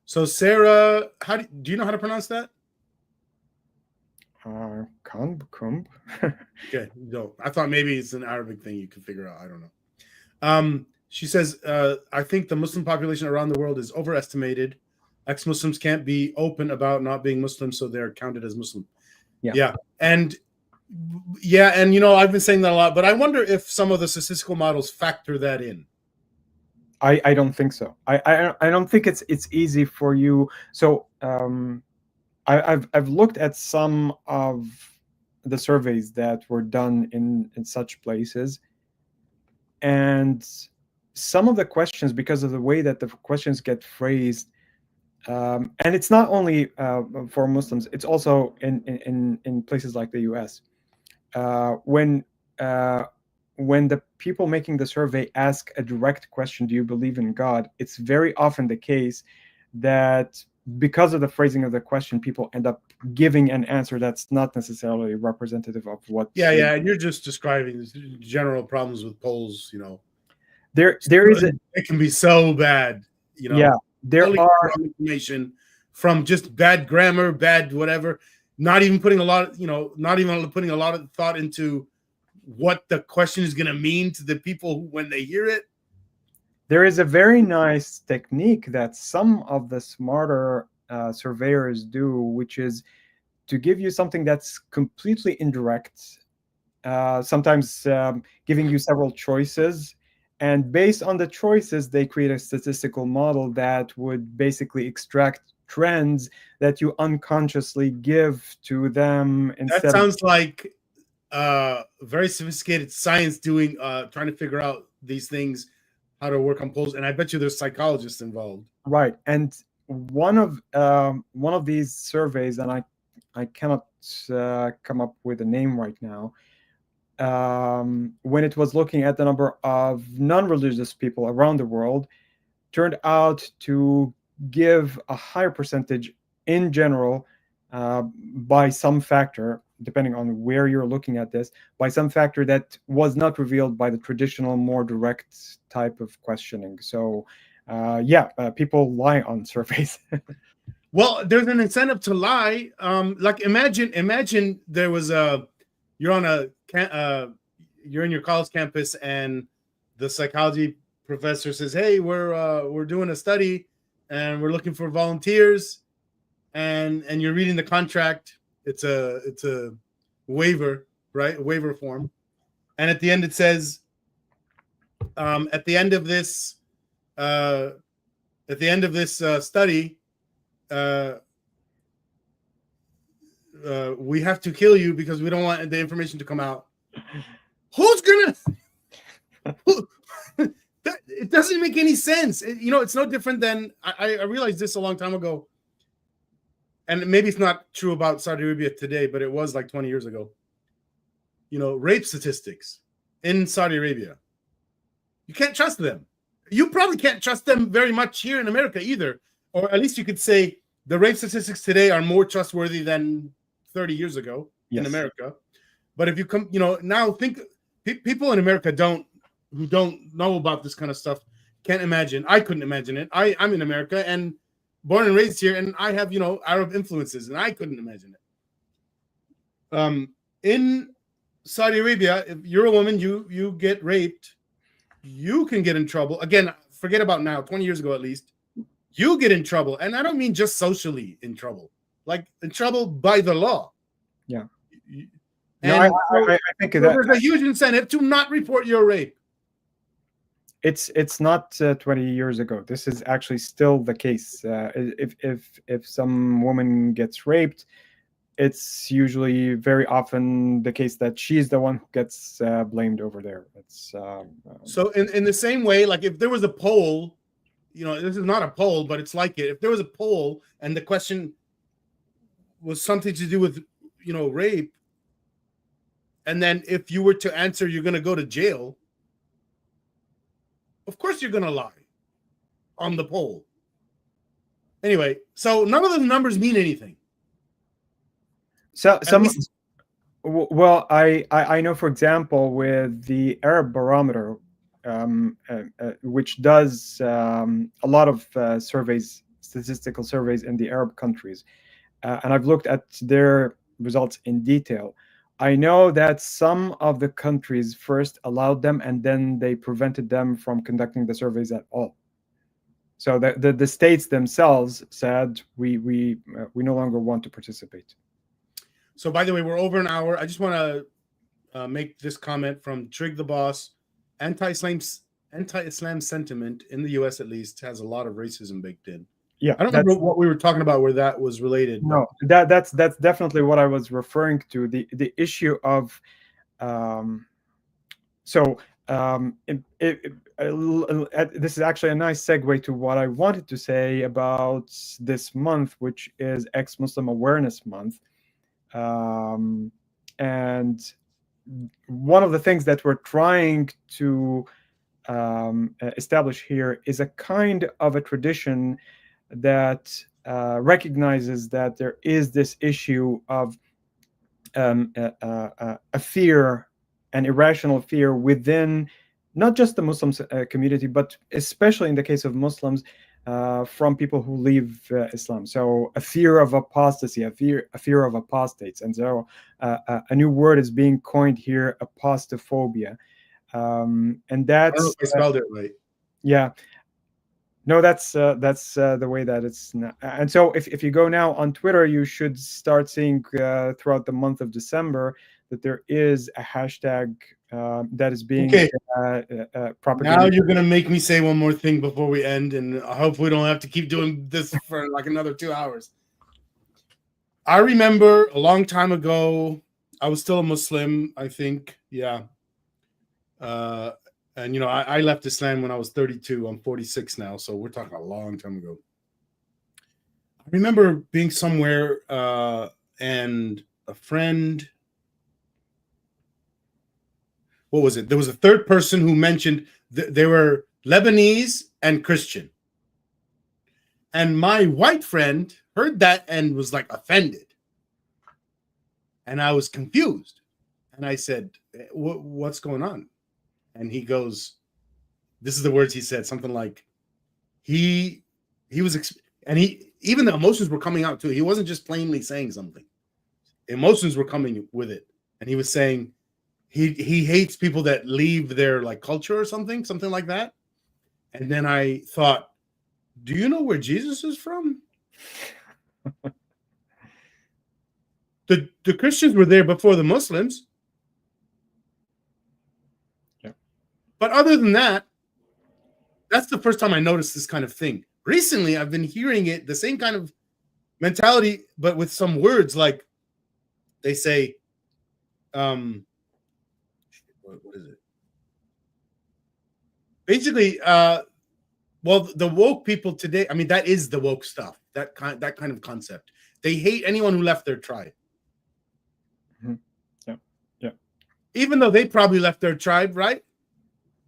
So Sarah, do you know how to pronounce that? Kumb. Okay, no, I thought maybe it's an Arabic thing you could figure out. I don't know. She says, I think the Muslim population around the world is overestimated. Ex-Muslims can't be open about not being Muslim, so they're counted as Muslim. Yeah. And I've been saying that a lot, but I wonder if some of the statistical models factor that in. I don't think so. I don't think it's easy for you. So I've looked at some of the surveys that were done in such places, and some of the questions, because of the way that the questions get phrased, and it's not only for Muslims, it's also in places like the US. When the people making the survey ask a direct question, do you believe in God? It's very often the case that because of the phrasing of the question, people end up giving an answer that's not necessarily representative of what. Yeah, and you're just describing general problems with polls. There is it can be so bad. Yeah, there are information from just bad grammar, bad whatever. Not even putting a lot of thought into what the question is going to mean to the people when they hear it. There is a very nice technique that some of the smarter surveyors do, which is to give you something that's completely indirect, sometimes giving you several choices. And based on the choices, they create a statistical model that would basically extract trends that you unconsciously give to them. That sounds like very sophisticated science trying to figure out these things, how to work on polls. And I bet you there's psychologists involved. Right. And one of these surveys, and I cannot come up with a name right now, when it was looking at the number of non-religious people around the world, turned out to give a higher percentage in general by some factor, depending on where you're looking at this, by some factor that was not revealed by the traditional, more direct type of questioning. So people lie on surveys. Well, there's an incentive to lie. Like imagine there was you're in your college campus and the psychology professor says, "Hey, we're doing a study and we're looking for volunteers," and you're reading the contract. It's a waiver, right? A waiver form, and at the end it says, at the end of this study, we have to kill you because we don't want the information to come out. Who's gonna? It doesn't make any sense. It's no different than I realized this a long time ago, and maybe it's not true about Saudi Arabia today, but it was like 20 years ago. Rape statistics in Saudi Arabia. You can't trust them. You probably can't trust them very much here in America either, or at least you could say the rape statistics today are more trustworthy than 30 years ago in America. But if you come, now think people in America who don't know about this kind of stuff can't imagine. I couldn't imagine it. I'm in America and born and raised here, and I have Arab influences, and I couldn't imagine it. In Saudi Arabia, if you're a woman, you get raped, you can get in trouble. Again, forget about now, 20 years ago at least. You get in trouble, and I don't mean just socially in trouble, like in trouble by the law. Yeah. No, And I think so that there's a huge incentive to not report your rape. it's not 20 years ago. This is actually still the case. If some woman gets raped, it's usually very often the case that she's the one who gets blamed over there. It's So in the same way, like if there was a poll, this is not a poll, but it's like it. If there was a poll and the question was something to do with, rape, and then if you were to answer, you're going to go to jail. Of course you're going to lie on the poll. Anyway, so none of those numbers mean anything. so some. Well, I know, for example, with the Arab Barometer, which does a lot of statistical surveys in the Arab countries, and I've looked at their results in detail. I know that some of the countries first allowed them, and then they prevented them from conducting the surveys at all. So the states themselves said we no longer want to participate. So, by the way, we're over an hour. I just want to make this comment from Trig the Boss. Anti-Islam sentiment in the U.S. at least has a lot of racism baked in. Yeah, I don't remember what we were talking about where that was related. No, that's definitely what I was referring to. The issue of this is actually a nice segue to what I wanted to say about this month, which is ExMuslim Awareness Month. And one of the things that we're trying to establish here is a kind of a tradition that recognizes that there is this issue of a fear, an irrational fear within not just the Muslim community, but especially in the case of Muslims, from people who leave Islam. So a fear of apostasy, a fear of apostates. And so a new word is being coined here, apostophobia. And that's... I don't know if I spelled it right. Yeah. No, that's the way that it's not. And so if you go now on Twitter, you should start seeing throughout the month of December that there is a hashtag that is being propagated. Now you're going to make me say one more thing before we end, and I hope we don't have to keep doing this for like another 2 hours. I remember a long time ago, I was still a Muslim, I think. Yeah. And, I left Islam when I was 32. I'm 46 now, so we're talking a long time ago. I remember being somewhere and a friend... What was it? There was a third person who mentioned they were Lebanese and Christian. And my white friend heard that and was like offended. And I was confused. And I said, what's going on? And he goes, this is the words he said, something like, he was, and even the emotions were coming out too. He wasn't just plainly saying something. Emotions were coming with it. And he was saying, he hates people that leave their like culture or something like that. And then I thought, do you know where Jesus is from? The Christians were there before the Muslims. Yeah. But other than that, that's the first time I noticed this kind of thing. Recently, I've been hearing it, the same kind of mentality, but with some words like they say, what is it? Basically, well, the woke people today, I mean, that is the woke stuff, that kind of concept. They hate anyone who left their tribe. Mm-hmm. Yeah. Even though they probably left their tribe, right?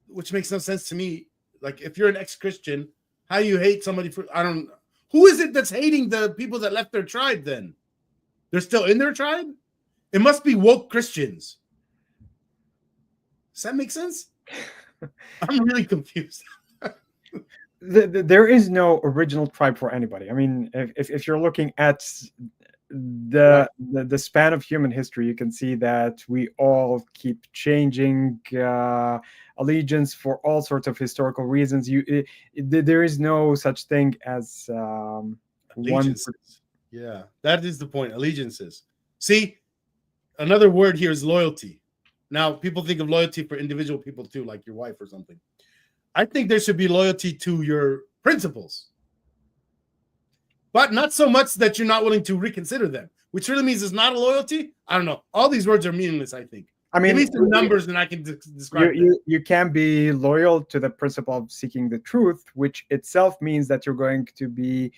Which makes no sense to me. Like, if you're an ex-Christian, how you hate somebody for, who is it that's hating the people that left their tribe then? They're still in their tribe? It must be woke Christians. Does that make sense? I'm really confused. There is no original tribe for anybody. I mean, if you're looking at the span of human history, you can see that we all keep changing allegiance for all sorts of historical reasons. There is no such thing as allegiances. Yeah, that is the point. Allegiances. See, another word here is loyalty. Now, people think of loyalty for individual people too, like your wife or something. I think there should be loyalty to your principles, but not so much that you're not willing to reconsider them, which really means it's not a loyalty. I don't know. All these words are meaningless, I think. I mean, give me some numbers and I can describe you can be loyal to the principle of seeking the truth, which itself means that you're going to be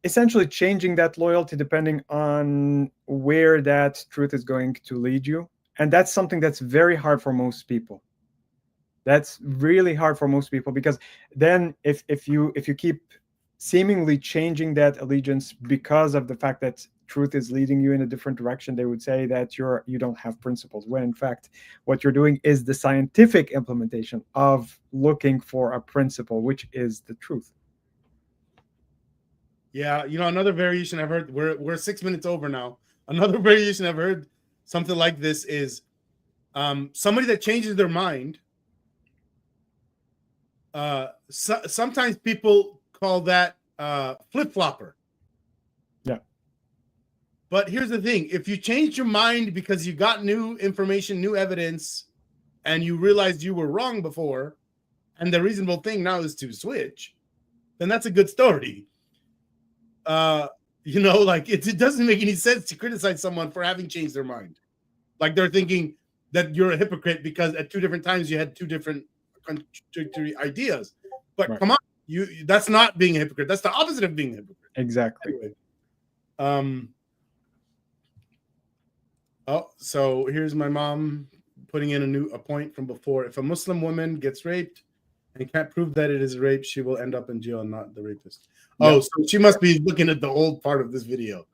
essentially changing that loyalty depending on where that truth is going to lead you. And that's something that's very hard for most people. That's really hard for most people, because then if you keep seemingly changing that allegiance because of the fact that truth is leading you in a different direction, they would say that you don't have principles, when in fact what you're doing is the scientific implementation of looking for a principle, which is the truth. Yeah, another variation I've heard, we're 6 minutes over now. Another variation I've heard something like this is somebody that changes their mind. Sometimes people call that flip-flopper. Yeah. But here's the thing. If you changed your mind because you got new information, new evidence, and you realized you were wrong before, and the reasonable thing now is to switch, then that's a good story. Like it doesn't make any sense to criticize someone for having changed their mind. Like they're thinking that you're a hypocrite because at two different times you had two different contradictory ideas. But right. Come on, that's not being a hypocrite. That's the opposite of being a hypocrite. Exactly. Anyway, so here's my mom putting in a point from before. If a Muslim woman gets raped and can't prove that it is rape, she will end up in jail, not the rapist. Yep. Oh, so she must be looking at the old part of this video.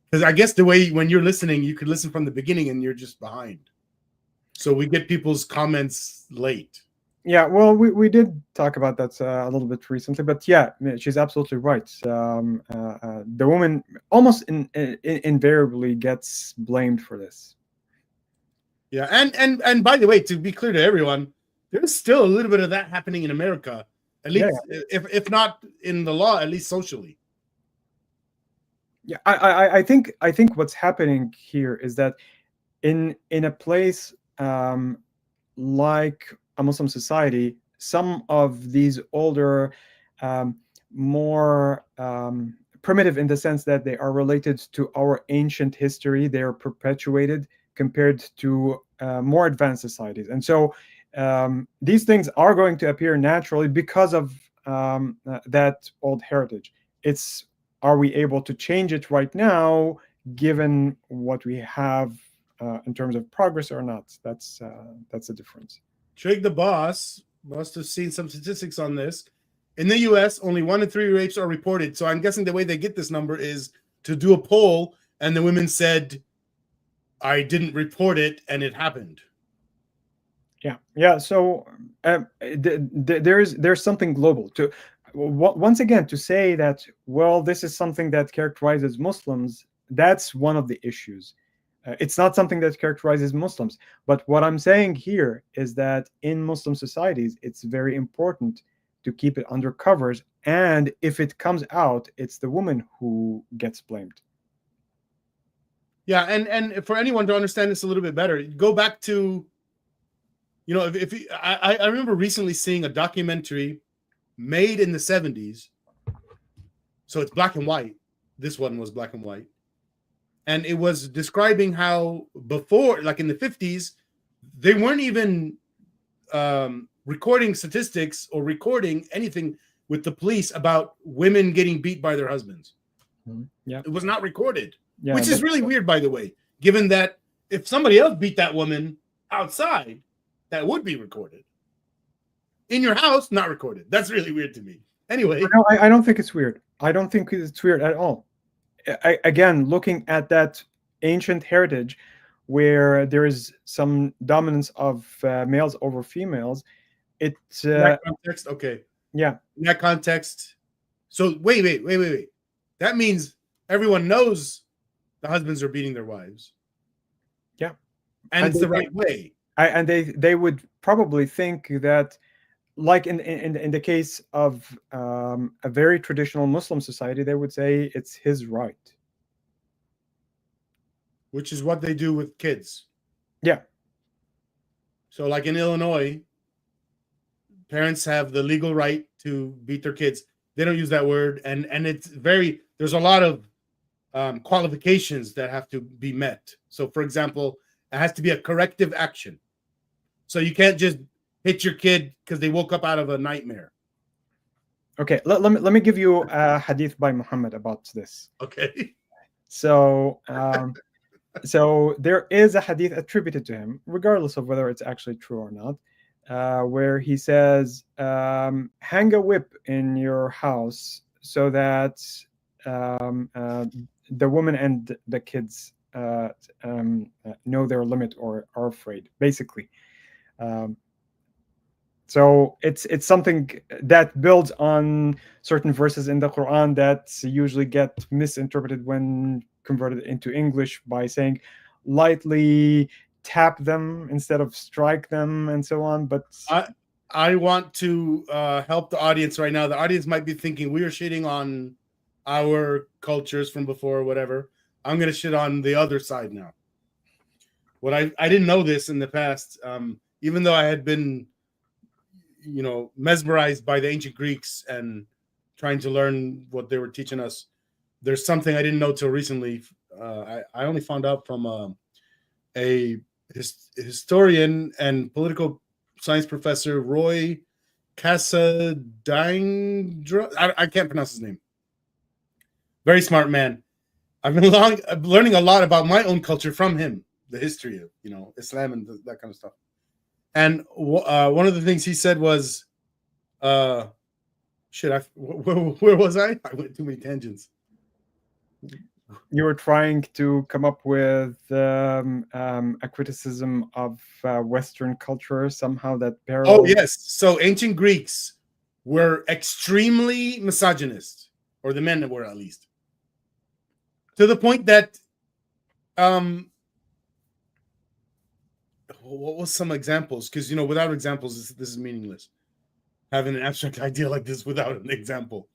Because I guess the way when you're listening, you could listen from the beginning and you're just behind. So we get people's comments late. Yeah, well, we did talk about that a little bit recently, but yeah, she's absolutely right. The woman almost invariably gets blamed for this. Yeah, and by the way, to be clear to everyone, there's still a little bit of that happening in America, at least if not in the law, at least socially. Yeah, I think what's happening here is that in a place like a Muslim society, some of these older, more primitive in the sense that they are related to our ancient history, they are perpetuated compared to more advanced societies. And so these things are going to appear naturally because of that old heritage. Are we able to change it right now, given what we have in terms of progress or not? That's the difference. Trig the boss must have seen some statistics on this. In the US, only 1 in 3 rapes are reported. So I'm guessing the way they get this number is to do a poll, and the women said, I didn't report it, and it happened. Yeah. So there's something global to. Once again, to say that, well, this is something that characterizes Muslims, that's one of the issues. It's not something that characterizes Muslims. But what I'm saying here is that in Muslim societies, it's very important to keep it under covers. And if it comes out, it's the woman who gets blamed. Yeah, and for anyone to understand this a little bit better, go back to, I remember recently seeing a documentary made in the 70s. So it's black and white. This one was black and white. And it was describing how before, like in the 50s, they weren't even recording statistics or recording anything with the police about women getting beat by their husbands. Yeah, it was not recorded, yeah, which is really weird, by the way, given that if somebody else beat that woman outside, that would be recorded. In your house, not recorded. That's really weird to me. Anyway. No, I don't think it's weird. I don't think it's weird at all. Again, looking at that ancient heritage where there is some dominance of males over females, in that context, okay. Yeah. In that context. So wait. That means everyone knows the husbands are beating their wives. Yeah. And it's the right way. And they would probably think that, like in the case of a very traditional Muslim society, they would say it's his right. which is what they do with kids. Yeah. So like in Illinois, parents have the legal right to beat their kids. They don't use that word, and it's there's a lot of qualifications that have to be met. So for example, it has to be a corrective action. So you can't just hit your kid because they woke up out of a nightmare. Okay, let me give you a hadith by Muhammad about this. Okay. So so there is a hadith attributed to him, regardless of whether it's actually true or not, where he says, hang a whip in your house so that the woman and the kids know their limit or are afraid, basically. So it's something that builds on certain verses in the Quran that usually get misinterpreted when converted into English by saying lightly tap them instead of strike them and so on. But I want to help the audience right now. The audience might be thinking we are shitting on our cultures from before or whatever. I'm going to shit on the other side now. What I didn't know this in the past, even though I had been, mesmerized by the ancient Greeks and trying to learn what they were teaching us. There's something I didn't know till recently. I only found out from a historian and political science professor, Roy Casadingra. I can't pronounce his name. Very smart man. I've been learning a lot about my own culture from him, the history of Islam and that kind of stuff. And one of the things he said was, where was I? I went too many tangents. You were trying to come up with a criticism of Western culture somehow that parallels. Oh, yes. So ancient Greeks were extremely misogynist, or the men were at least, to the point that what was some examples? Because without examples, this is meaningless. Having an abstract idea like this without an example.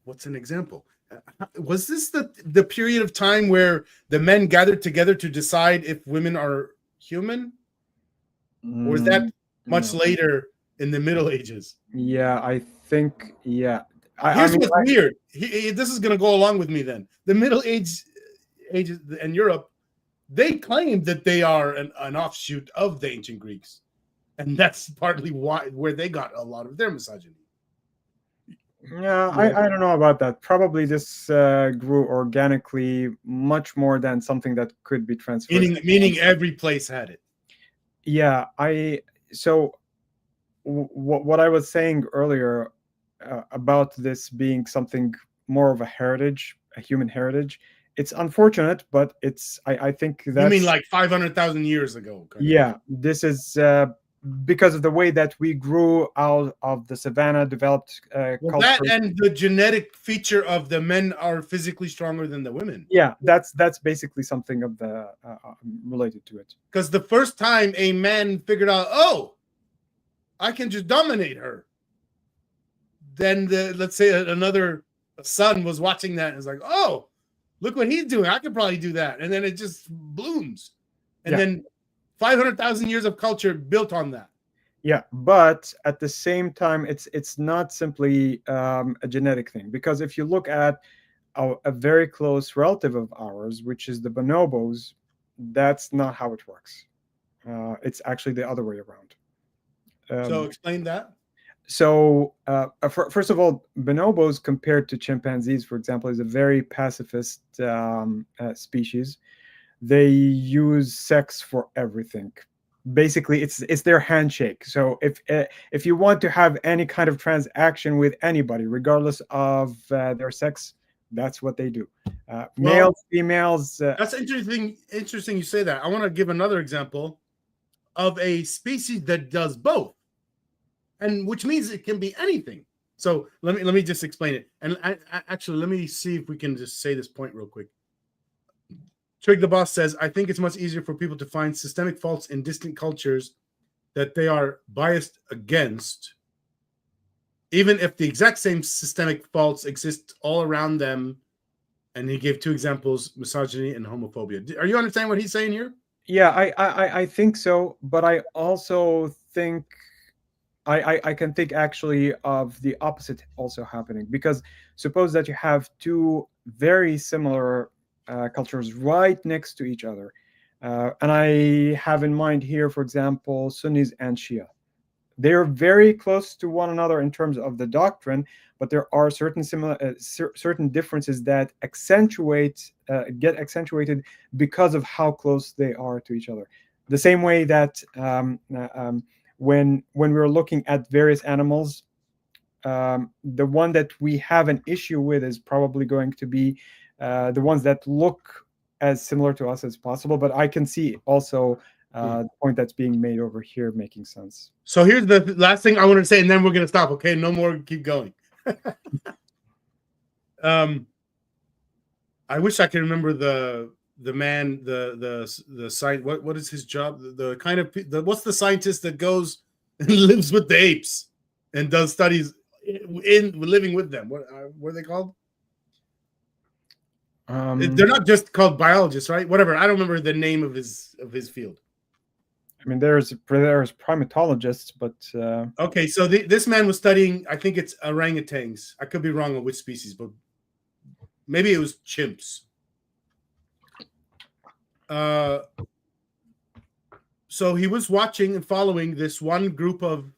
What's an example? Was this the period of time where the men gathered together to decide if women are human? Or is that much later in the Middle Ages? Yeah, I think, yeah. Here's what's weird. This is going to go along with me then. The Middle Ages and Europe, they claim that they are an offshoot of the ancient Greeks. And that's partly where they got a lot of their misogyny. Yeah, I don't know about that. Probably this grew organically much more than something that could be transferred. Meaning every place had it. Yeah, so what I was saying earlier about this being something more of a heritage, a human heritage, it's unfortunate, but I think that. You mean like 500,000 years ago? Yeah, this is because of the way that we grew out of the savannah, developed culture. That and the genetic feature of the men are physically stronger than the women. Yeah, that's basically something of the related to it. Because the first time a man figured out, oh, I can just dominate her, then let's say another son was watching that and is like, oh, look what he's doing. I could probably do that. And then it just blooms. And then 500,000 years of culture built on that. Yeah, but at the same time, it's not simply a genetic thing. Because if you look at a very close relative of ours, which is the bonobos, that's not how it works. It's actually the other way around. So explain that. So first of all, bonobos compared to chimpanzees, for example, is a very pacifist species. They use sex for everything. Basically, it's their handshake. So if you want to have any kind of transaction with anybody, regardless of their sex, that's what they do. Males, females. That's interesting. Interesting you say that. I want to give another example of a species that does both, and which means it can be anything. So let me just explain it. And actually, let me see if we can just say this point real quick. Trig the Boss says, I think it's much easier for people to find systemic faults in distant cultures that they are biased against even if the exact same systemic faults exist all around them. And he gave 2 examples, misogyny and homophobia. Are you understand what he's saying here? Yeah, I think so, but I also think I can think actually of the opposite also happening, because suppose that you have 2 very similar cultures right next to each other, and I have in mind here, for example, Sunnis and Shia. They are very close to one another in terms of the doctrine, but there are certain differences that get accentuated because of how close they are to each other. The same way that when we're looking at various animals, the one that we have an issue with is probably going to be the ones that look as similar to us as possible. But I can see also the point that's being made over here making sense. So here's the last thing I want to say, and then we're going to stop. Okay, no more. Keep going. I wish I could remember the man, the science. What is his job? The kind of what's the scientist that goes and lives with the apes and does studies in living with them? What are they called? They're not just called biologists, right? Whatever. I don't remember the name of his field. I mean, there's primatologists, but okay. So this man was studying. I think it's orangutans. I could be wrong on which species, but maybe it was chimps. So he was watching and following this one group of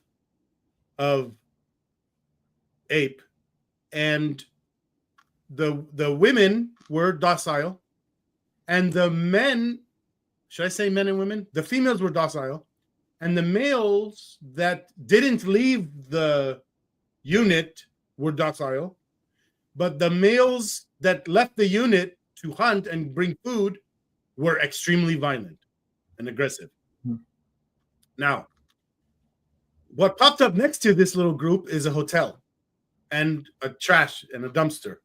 ape, and the women were docile, and the men, should I say men and women? The females were docile, and the males that didn't leave the unit were docile, but the males that left the unit to hunt and bring food were extremely violent and aggressive. Now, what popped up next to this little group is a hotel and a trash and a dumpster.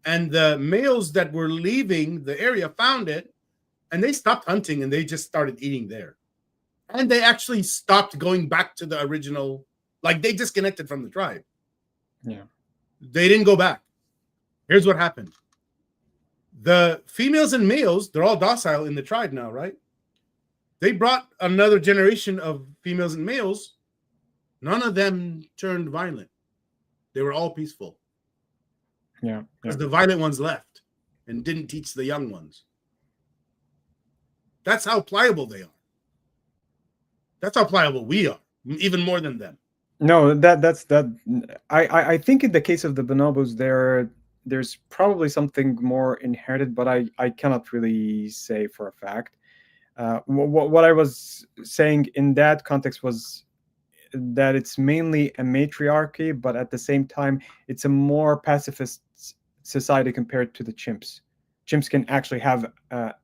And the males that were leaving the area found it, and they stopped hunting and they just started eating there. And they actually stopped going back to the original, like they disconnected from the tribe. Yeah. They didn't go back. Here's what happened. The females and males, they're all docile in the tribe now, right? They brought another generation of females and males. None of them turned violent. They were all peaceful. Yeah. Because the violent ones left and didn't teach the young ones. That's how pliable they are. That's how pliable we are, even more than them. No, that's that. I think in the case of the bonobos, there's probably something more inherited, but I cannot really say for a fact. What I was saying in that context was that it's mainly a matriarchy, but at the same time, it's a more pacifist society compared to the chimps. Chimps can actually have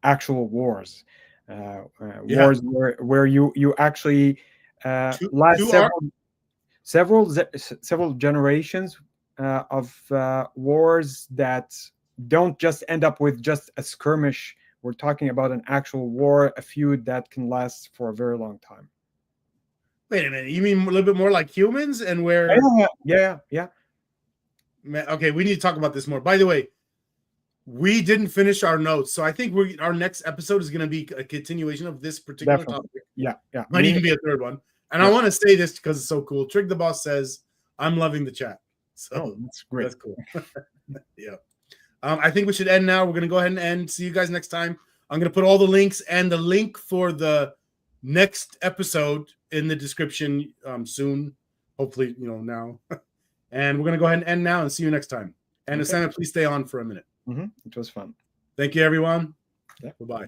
actual wars, wars where you actually last several generations of wars that don't just end up with just a skirmish. We're talking about an actual war, a feud that can last for a very long time. Wait a minute. You mean a little bit more like humans, and where? Yeah. Okay, we need to talk about this more. By the way, we didn't finish our notes, so I think our next episode is going to be a continuation of this particular topic. Yeah. Might even be a third one. And I want to say this because it's so cool. Trig the Boss says, "I'm loving the chat." So that's great. That's cool. Yeah. I think we should end now. We're going to go ahead and end. See you guys next time. I'm going to put all the links and the link for the next episode in the description soon. Hopefully, now. And we're going to go ahead and end now and see you next time. And Asana, please stay on for a minute. It was fun. Thank you, everyone. Yeah. Bye-bye.